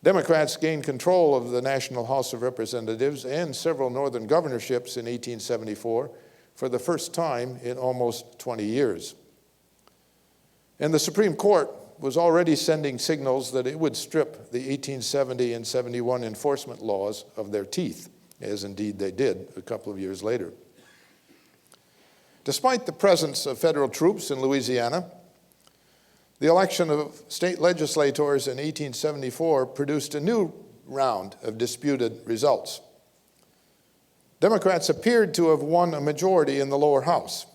Democrats gained control of the National House of Representatives and several northern governorships in 1874 for the first time in almost 20 years. And the Supreme Court was already sending signals that it would strip the 1870 and 71 enforcement laws of their teeth, as indeed they did a couple of years later. Despite the presence of federal troops in Louisiana, the election of state legislators in 1874 produced a new round of disputed results. Democrats appeared to have won a majority in the lower house,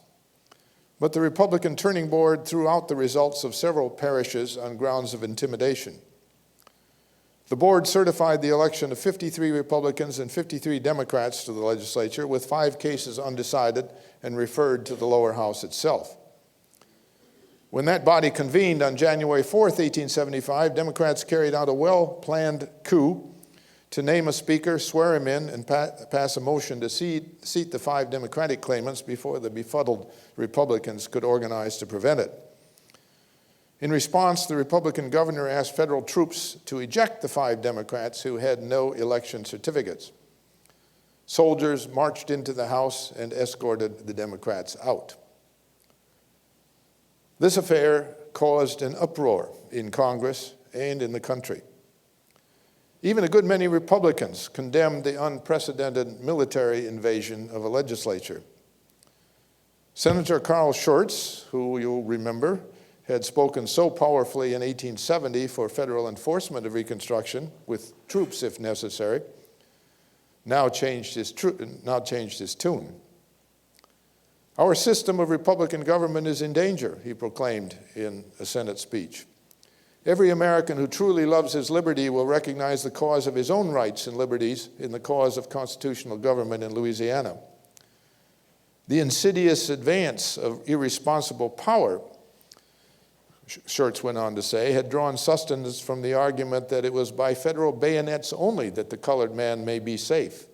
but the Republican Turning Board threw out the results of several parishes on grounds of intimidation. The board certified the election of 53 Republicans and 53 Democrats to the legislature, with 5 cases undecided and referred to the lower house itself. When that body convened on January 4th, 1875, Democrats carried out a well-planned coup to name a speaker, swear him in, and pass a motion to seat the 5 Democratic claimants before the befuddled Republicans could organize to prevent it. In response, the Republican governor asked federal troops to eject the 5 Democrats who had no election certificates. Soldiers marched into the House and escorted the Democrats out. This affair caused an uproar in Congress and in the country. Even a good many Republicans condemned the unprecedented military invasion of a legislature. Senator Carl Schurz, who you'll remember, had spoken so powerfly in 1870 for federal enforcement of Reconstruction, with troops if necessary, now changed his tune. Our system of Republican government is in danger, he proclaimed in a Senate speech. Every American who truly loves his liberty will recognize the cause of his own rights and liberties in the cause of constitutional government in Louisiana. The insidious advance of irresponsible power, Schurz went on to say, had drawn sustenance from the argument that it was by federal bayonets only that the colored man may be safe.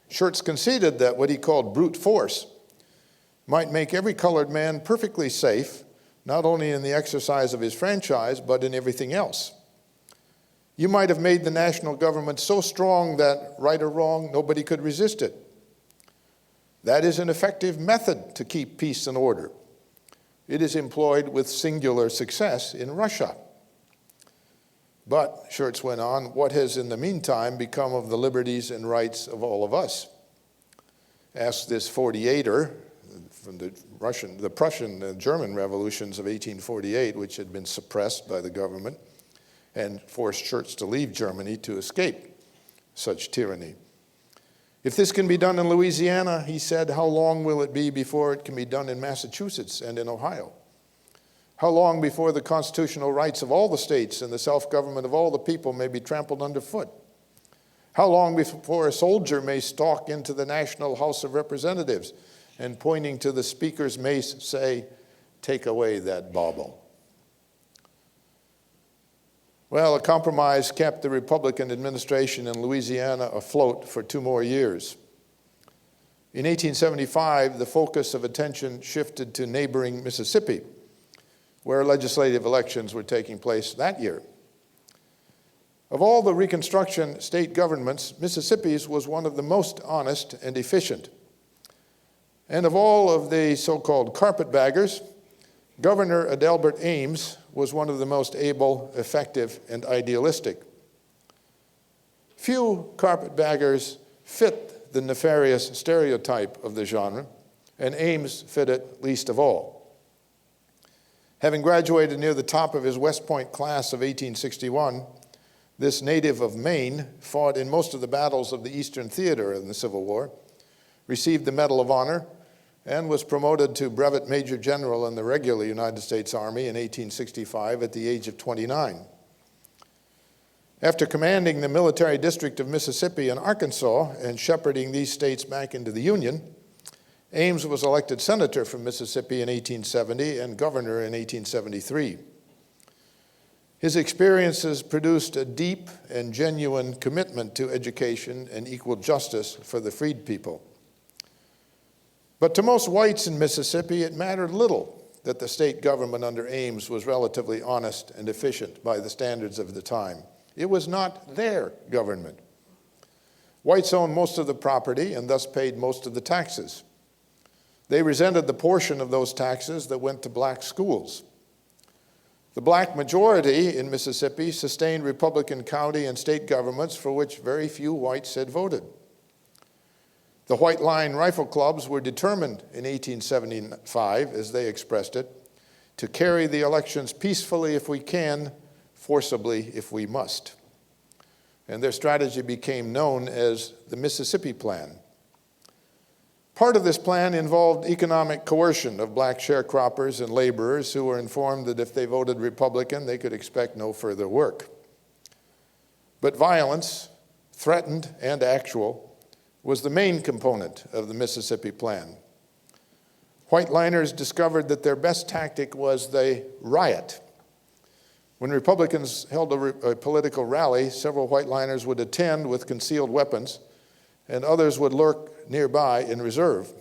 Schurz conceded that what he called brute force might make every colored man perfectly safe, not only in the exercise of his franchise, but in everything else. You might have made the national government so strong that, right or wrong, nobody could resist it. That is an effective method to keep peace and order. It is employed with singular success in Russia. But, Schurz went on, what has in the meantime become of the liberties and rights of all of us? Asked this 48er from the Prussian and German revolutions of 1848, which had been suppressed by the government and forced Schurz to leave Germany to escape such tyranny. If this can be done in Louisiana, he said, how long will it be before it can be done in Massachusetts and in Ohio? How long before the constitutional rights of all the states and the self-government of all the people may be trampled underfoot? How long before a soldier may stalk into the National House of Representatives and pointing to the speaker's mace say, take away that bauble? Well, a compromise kept the Republican administration in Louisiana afloat for 2 more years. In 1875, the focus of attention shifted to neighboring Mississippi, where legislative elections were taking place that year. Of all the Reconstruction state governments, Mississippi's was one of the most honest and efficient. And of all of the so-called carpetbaggers, Governor Adelbert Ames was one of the most able, effective, and idealistic. Few carpetbaggers fit the nefarious stereotype of the genre, and Ames fit it least of all. Having graduated near the top of his West Point class of 1861, this native of Maine fought in most of the battles of the Eastern Theater in the Civil War, received the Medal of Honor, and was promoted to Brevet Major General in the regular United States Army in 1865 at the age of 29. After commanding the military district of Mississippi and Arkansas and shepherding these states back into the Union, Ames was elected senator from Mississippi in 1870 and governor in 1873. His experiences produced a deep and genuine commitment to education and equal justice for the freed people. But to most whites in Mississippi, it mattered little that the state government under Ames was relatively honest and efficient by the standards of the time. It was not their government. Whites owned most of the property and thus paid most of the taxes. They resented the portion of those taxes that went to black schools. The black majority in Mississippi sustained Republican county and state governments for which very few whites had voted. The White Line Rifle Clubs were determined in 1875, as they expressed it, to carry the elections peacefully if we can, forcibly if we must. And their strategy became known as the Mississippi Plan. Part of this plan involved economic coercion of black sharecroppers and laborers who were informed that if they voted Republican, they could expect no further work. But violence, threatened and actual, was the main component of the Mississippi Plan. White liners discovered that their best tactic was the riot. When Republicans held a political rally, several white liners would attend with concealed weapons, and others would lurk nearby in reserve.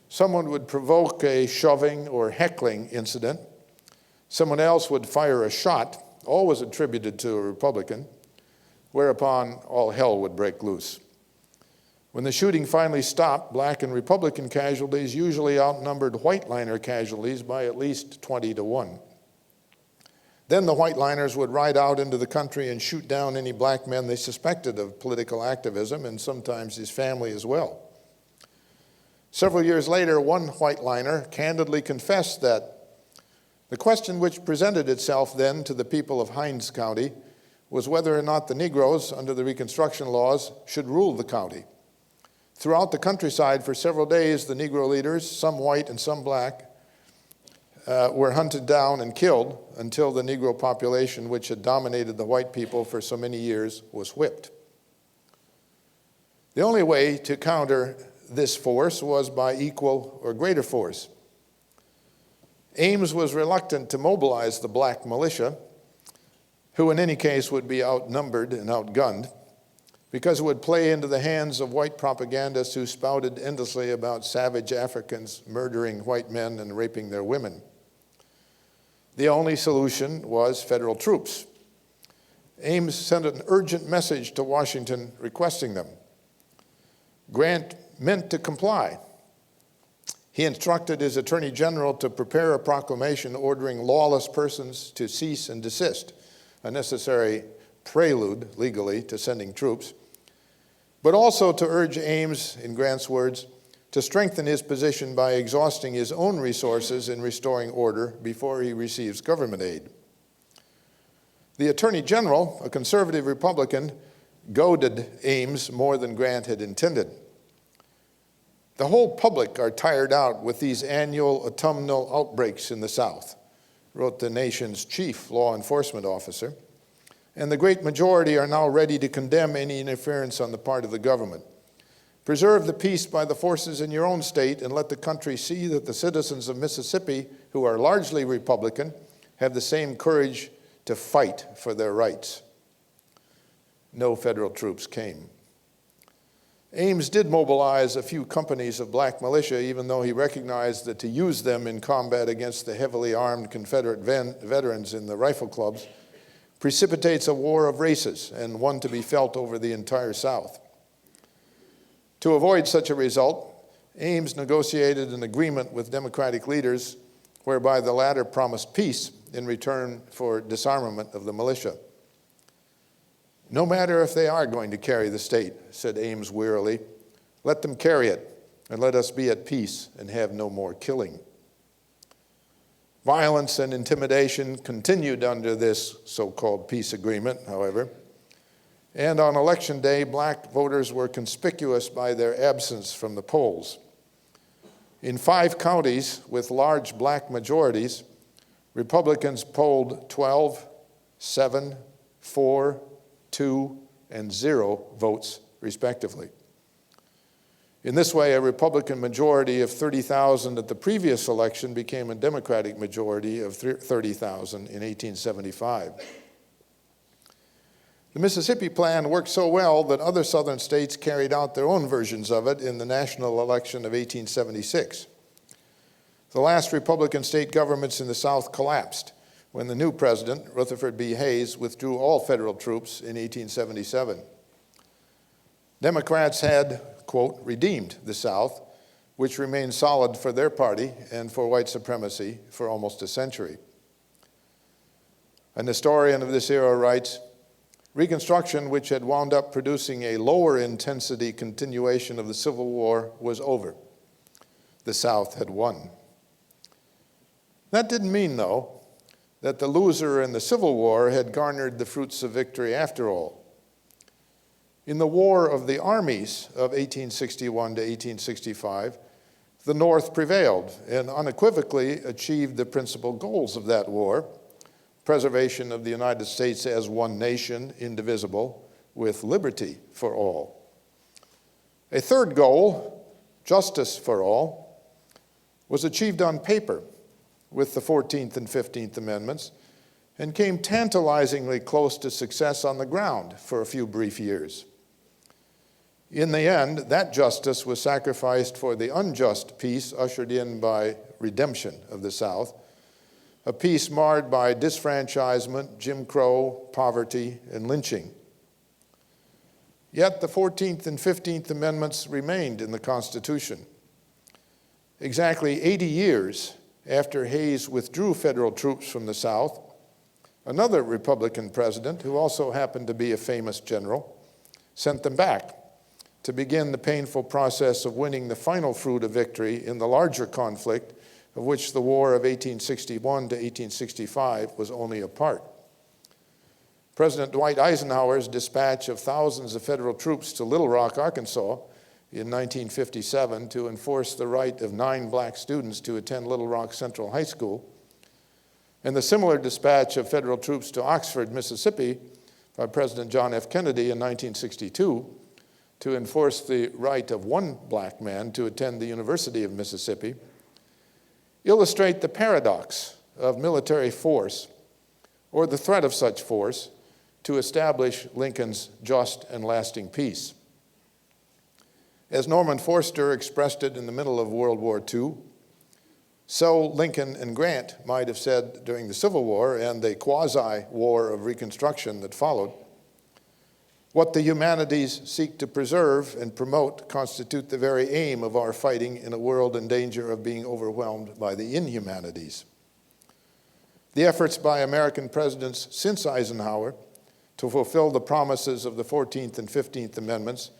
Someone would provoke a shoving or heckling incident. Someone else would fire a shot, always attributed to a Republican, whereupon all hell would break loose. When the shooting finally stopped, black and Republican casualties usually outnumbered white liner casualties by at least 20-1. Then the white liners would ride out into the country and shoot down any black men they suspected of political activism, and sometimes his family as well. Several years later, one white liner candidly confessed that the question which presented itself then to the people of Hinds County was whether or not the Negroes, under the Reconstruction laws, should rule the county. Throughout the countryside for several days, the Negro leaders, some white and some black, were hunted down and killed until the Negro population, which had dominated the white people for so many years, was whipped. The only way to counter this force was by equal or greater force. Ames was reluctant to mobilize the black militia, who in any case would be outnumbered and outgunned, because it would play into the hands of white propagandists who spouted endlessly about savage Africans murdering white men and raping their women. The only solution was federal troops. Ames sent an urgent message to Washington requesting them. Grant meant to comply. He instructed his Attorney General to prepare a proclamation ordering lawless persons to cease and desist, a necessary prelude legally to sending troops, but also to urge Ames, in Grant's words, to strengthen his position by exhausting his own resources in restoring order before he receives government aid. The Attorney General, a conservative Republican, goaded Ames more than Grant had intended. The whole public are tired out with these annual autumnal outbreaks in the South, wrote the nation's chief law enforcement officer, and the great majority are now ready to condemn any interference on the part of the government. Preserve the peace by the forces in your own state and let the country see that the citizens of Mississippi, who are largely Republican, have the same courage to fight for their rights. No federal troops came. Ames did mobilize a few companies of black militia, even though he recognized that to use them in combat against the heavily armed Confederate veterans in the rifle clubs precipitates a war of races and one to be felt over the entire South. To avoid such a result, Ames negotiated an agreement with Democratic leaders whereby the latter promised peace in return for disarmament of the militia. No matter if they are going to carry the state, said Ames wearily, let them carry it, and let us be at peace and have no more killing. Violence and intimidation continued under this so-called peace agreement, however, and on Election Day, black voters were conspicuous by their absence from the polls. In 5 counties with large black majorities, Republicans polled 12, 7, 4, 2, and 0 votes, respectively. In this way, a Republican majority of 30,000 at the previous election became a Democratic majority of 30,000 in 1875. The Mississippi Plan worked so well that other southern states carried out their own versions of it in the national election of 1876. The last Republican state governments in the South collapsed when the new president, Rutherford B. Hayes, withdrew all federal troops in 1877. Democrats had, quote, redeemed the South, which remained solid for their party and for white supremacy for almost a century. An historian of this era writes, Reconstruction, which had wound up producing a lower intensity continuation of the Civil War, was over. The South had won. That didn't mean, though, that the loser in the Civil War had garnered the fruits of victory after all. In the War of the Armies of 1861 to 1865, the North prevailed and unequivocally achieved the principal goals of that war: preservation of the United States as one nation, indivisible, with liberty for all. A third goal, justice for all, was achieved on paper with the 14th and 15th Amendments and came tantalizingly close to success on the ground for a few brief years. In the end, that justice was sacrificed for the unjust peace ushered in by redemption of the South, a peace marred by disfranchisement, Jim Crow, poverty, and lynching. Yet the 14th and 15th Amendments remained in the Constitution. Exactly 80 years after Hayes withdrew federal troops from the South, another Republican president, who also happened to be a famous general, sent them back to begin the painful process of winning the final fruit of victory in the larger conflict of which the War of 1861 to 1865 was only a part. President Dwight Eisenhower's dispatch of thousands of federal troops to Little Rock, Arkansas in 1957 to enforce the right of 9 black students to attend Little Rock Central High School, and the similar dispatch of federal troops to Oxford, Mississippi by President John F. Kennedy in 1962 to enforce the right of 1 black man to attend the University of Mississippi, illustrate the paradox of military force or the threat of such force to establish Lincoln's just and lasting peace. As Norman Forster expressed it in the middle of World War II, so Lincoln and Grant might have said during the Civil War and the quasi-war of Reconstruction that followed, what the humanities seek to preserve and promote constitute the very aim of our fighting in a world in danger of being overwhelmed by the inhumanities. The efforts by American presidents since Eisenhower to fulfill the promises of the 14th and 15th Amendments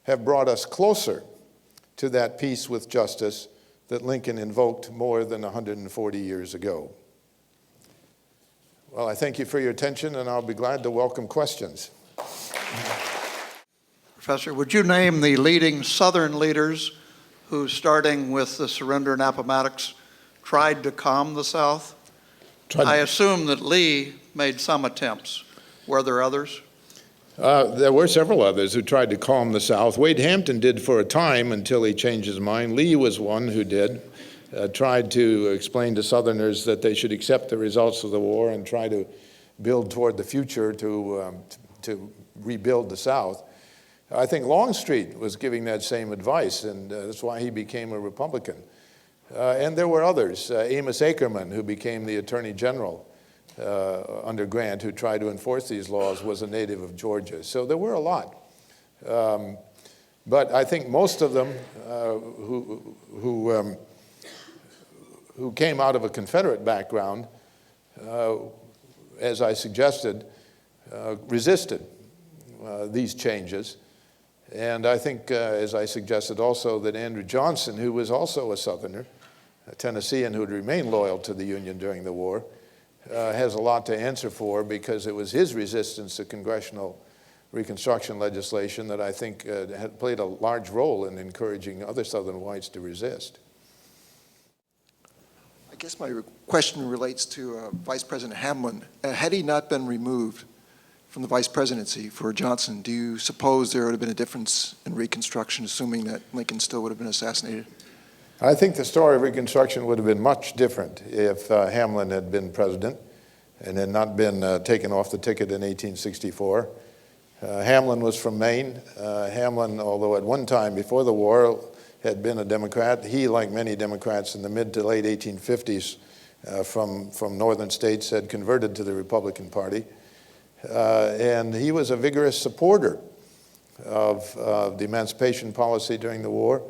have brought us closer to that peace with justice that Lincoln invoked more than 140 years ago. Well, I thank you for your attention, and I'll be glad to welcome questions. Professor, would you name the leading Southern leaders who, starting with the surrender in Appomattox, tried to calm the South? I assume that Lee made some attempts. Were there others? There were several others who tried to calm the South. Wade Hampton did for a time until he changed his mind. Lee was one who did, tried to explain to Southerners that they should accept the results of the war and try to build toward the future to rebuild the South. I think Longstreet was giving that same advice, and that's why he became a Republican. And there were others. Amos Ackerman, who became the Attorney General under Grant, who tried to enforce these laws, was a native of Georgia. So there were a lot. But I think most of them who came out of a Confederate background, as I suggested, resisted these changes. And I think, as I suggested also, that Andrew Johnson, who was also a Southerner, a Tennessean who had remained loyal to the Union during the war, has a lot to answer for, because it was his resistance to congressional Reconstruction legislation that I think had played a large role in encouraging other Southern whites to resist. I guess my question relates to Vice President Hamlin. Had he not been removed from the vice presidency for Johnson, do you suppose there would have been a difference in Reconstruction, assuming that Lincoln still would have been assassinated? I think the story of Reconstruction would have been much different if Hamlin had been president and had not been taken off the ticket in 1864. Hamlin was from Maine. Hamlin, although at one time before the war had been a Democrat, he, like many Democrats in the mid to late 1850s from northern states, had converted to the Republican Party. And he was a vigorous supporter of the emancipation policy during the war,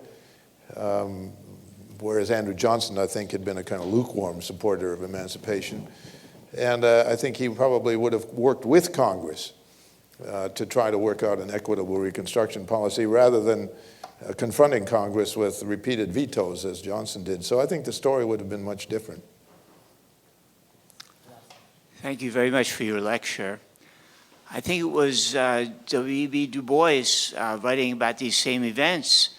whereas Andrew Johnson, I think, had been a kind of lukewarm supporter of emancipation. And I think he probably would have worked with Congress to try to work out an equitable Reconstruction policy rather than confronting Congress with repeated vetoes, as Johnson did. So I think the story would have been much different. Thank you very much for your lecture. I think it was W.E.B. Du Bois writing about these same events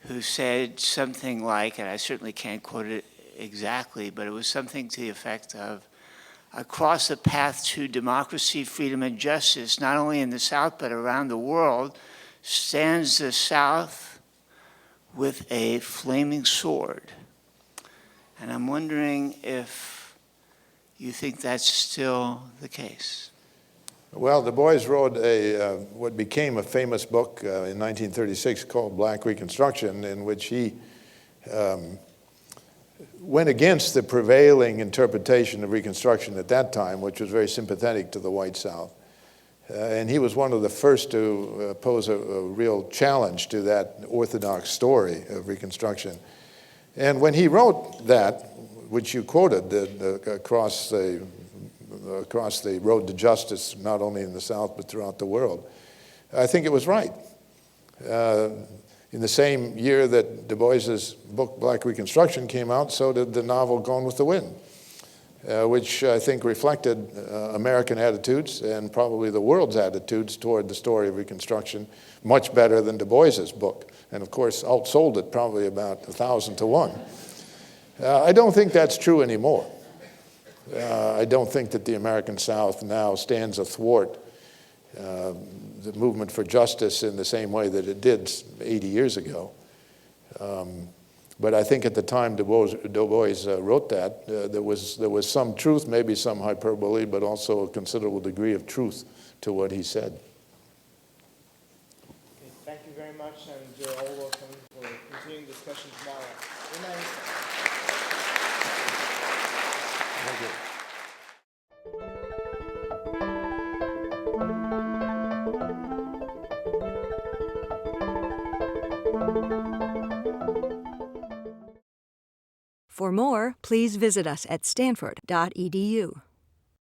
who said something like, and I certainly can't quote it exactly, but it was something to the effect of, across the path to democracy, freedom, and justice, not only in the South but around the world, stands the South with a flaming sword. And I'm wondering if you think that's still the case. Well, Du Bois wrote what became a famous book in 1936 called Black Reconstruction, in which he went against the prevailing interpretation of Reconstruction at that time, which was very sympathetic to the white South. And he was one of the first to pose a real challenge to that orthodox story of Reconstruction. And when he wrote that, which you quoted, across the road to justice, not only in the South but throughout the world, I think it was right. In the same year that Du Bois's book Black Reconstruction came out, so did the novel Gone with the Wind, which I think reflected American attitudes and probably the world's attitudes toward the story of Reconstruction much better than Du Bois's book, and of course outsold it probably about 1,000 to 1. I don't think that's true anymore. I don't think that the American South now stands athwart the movement for justice in the same way that it did 80 years ago. But I think at the time Du Bois wrote that, there was some truth, maybe some hyperbole, but also a considerable degree of truth to what he said. Okay, thank you very much, and you're all welcome for continuing discussion tomorrow. Good night. Thank you. For more, please visit us at stanford.edu.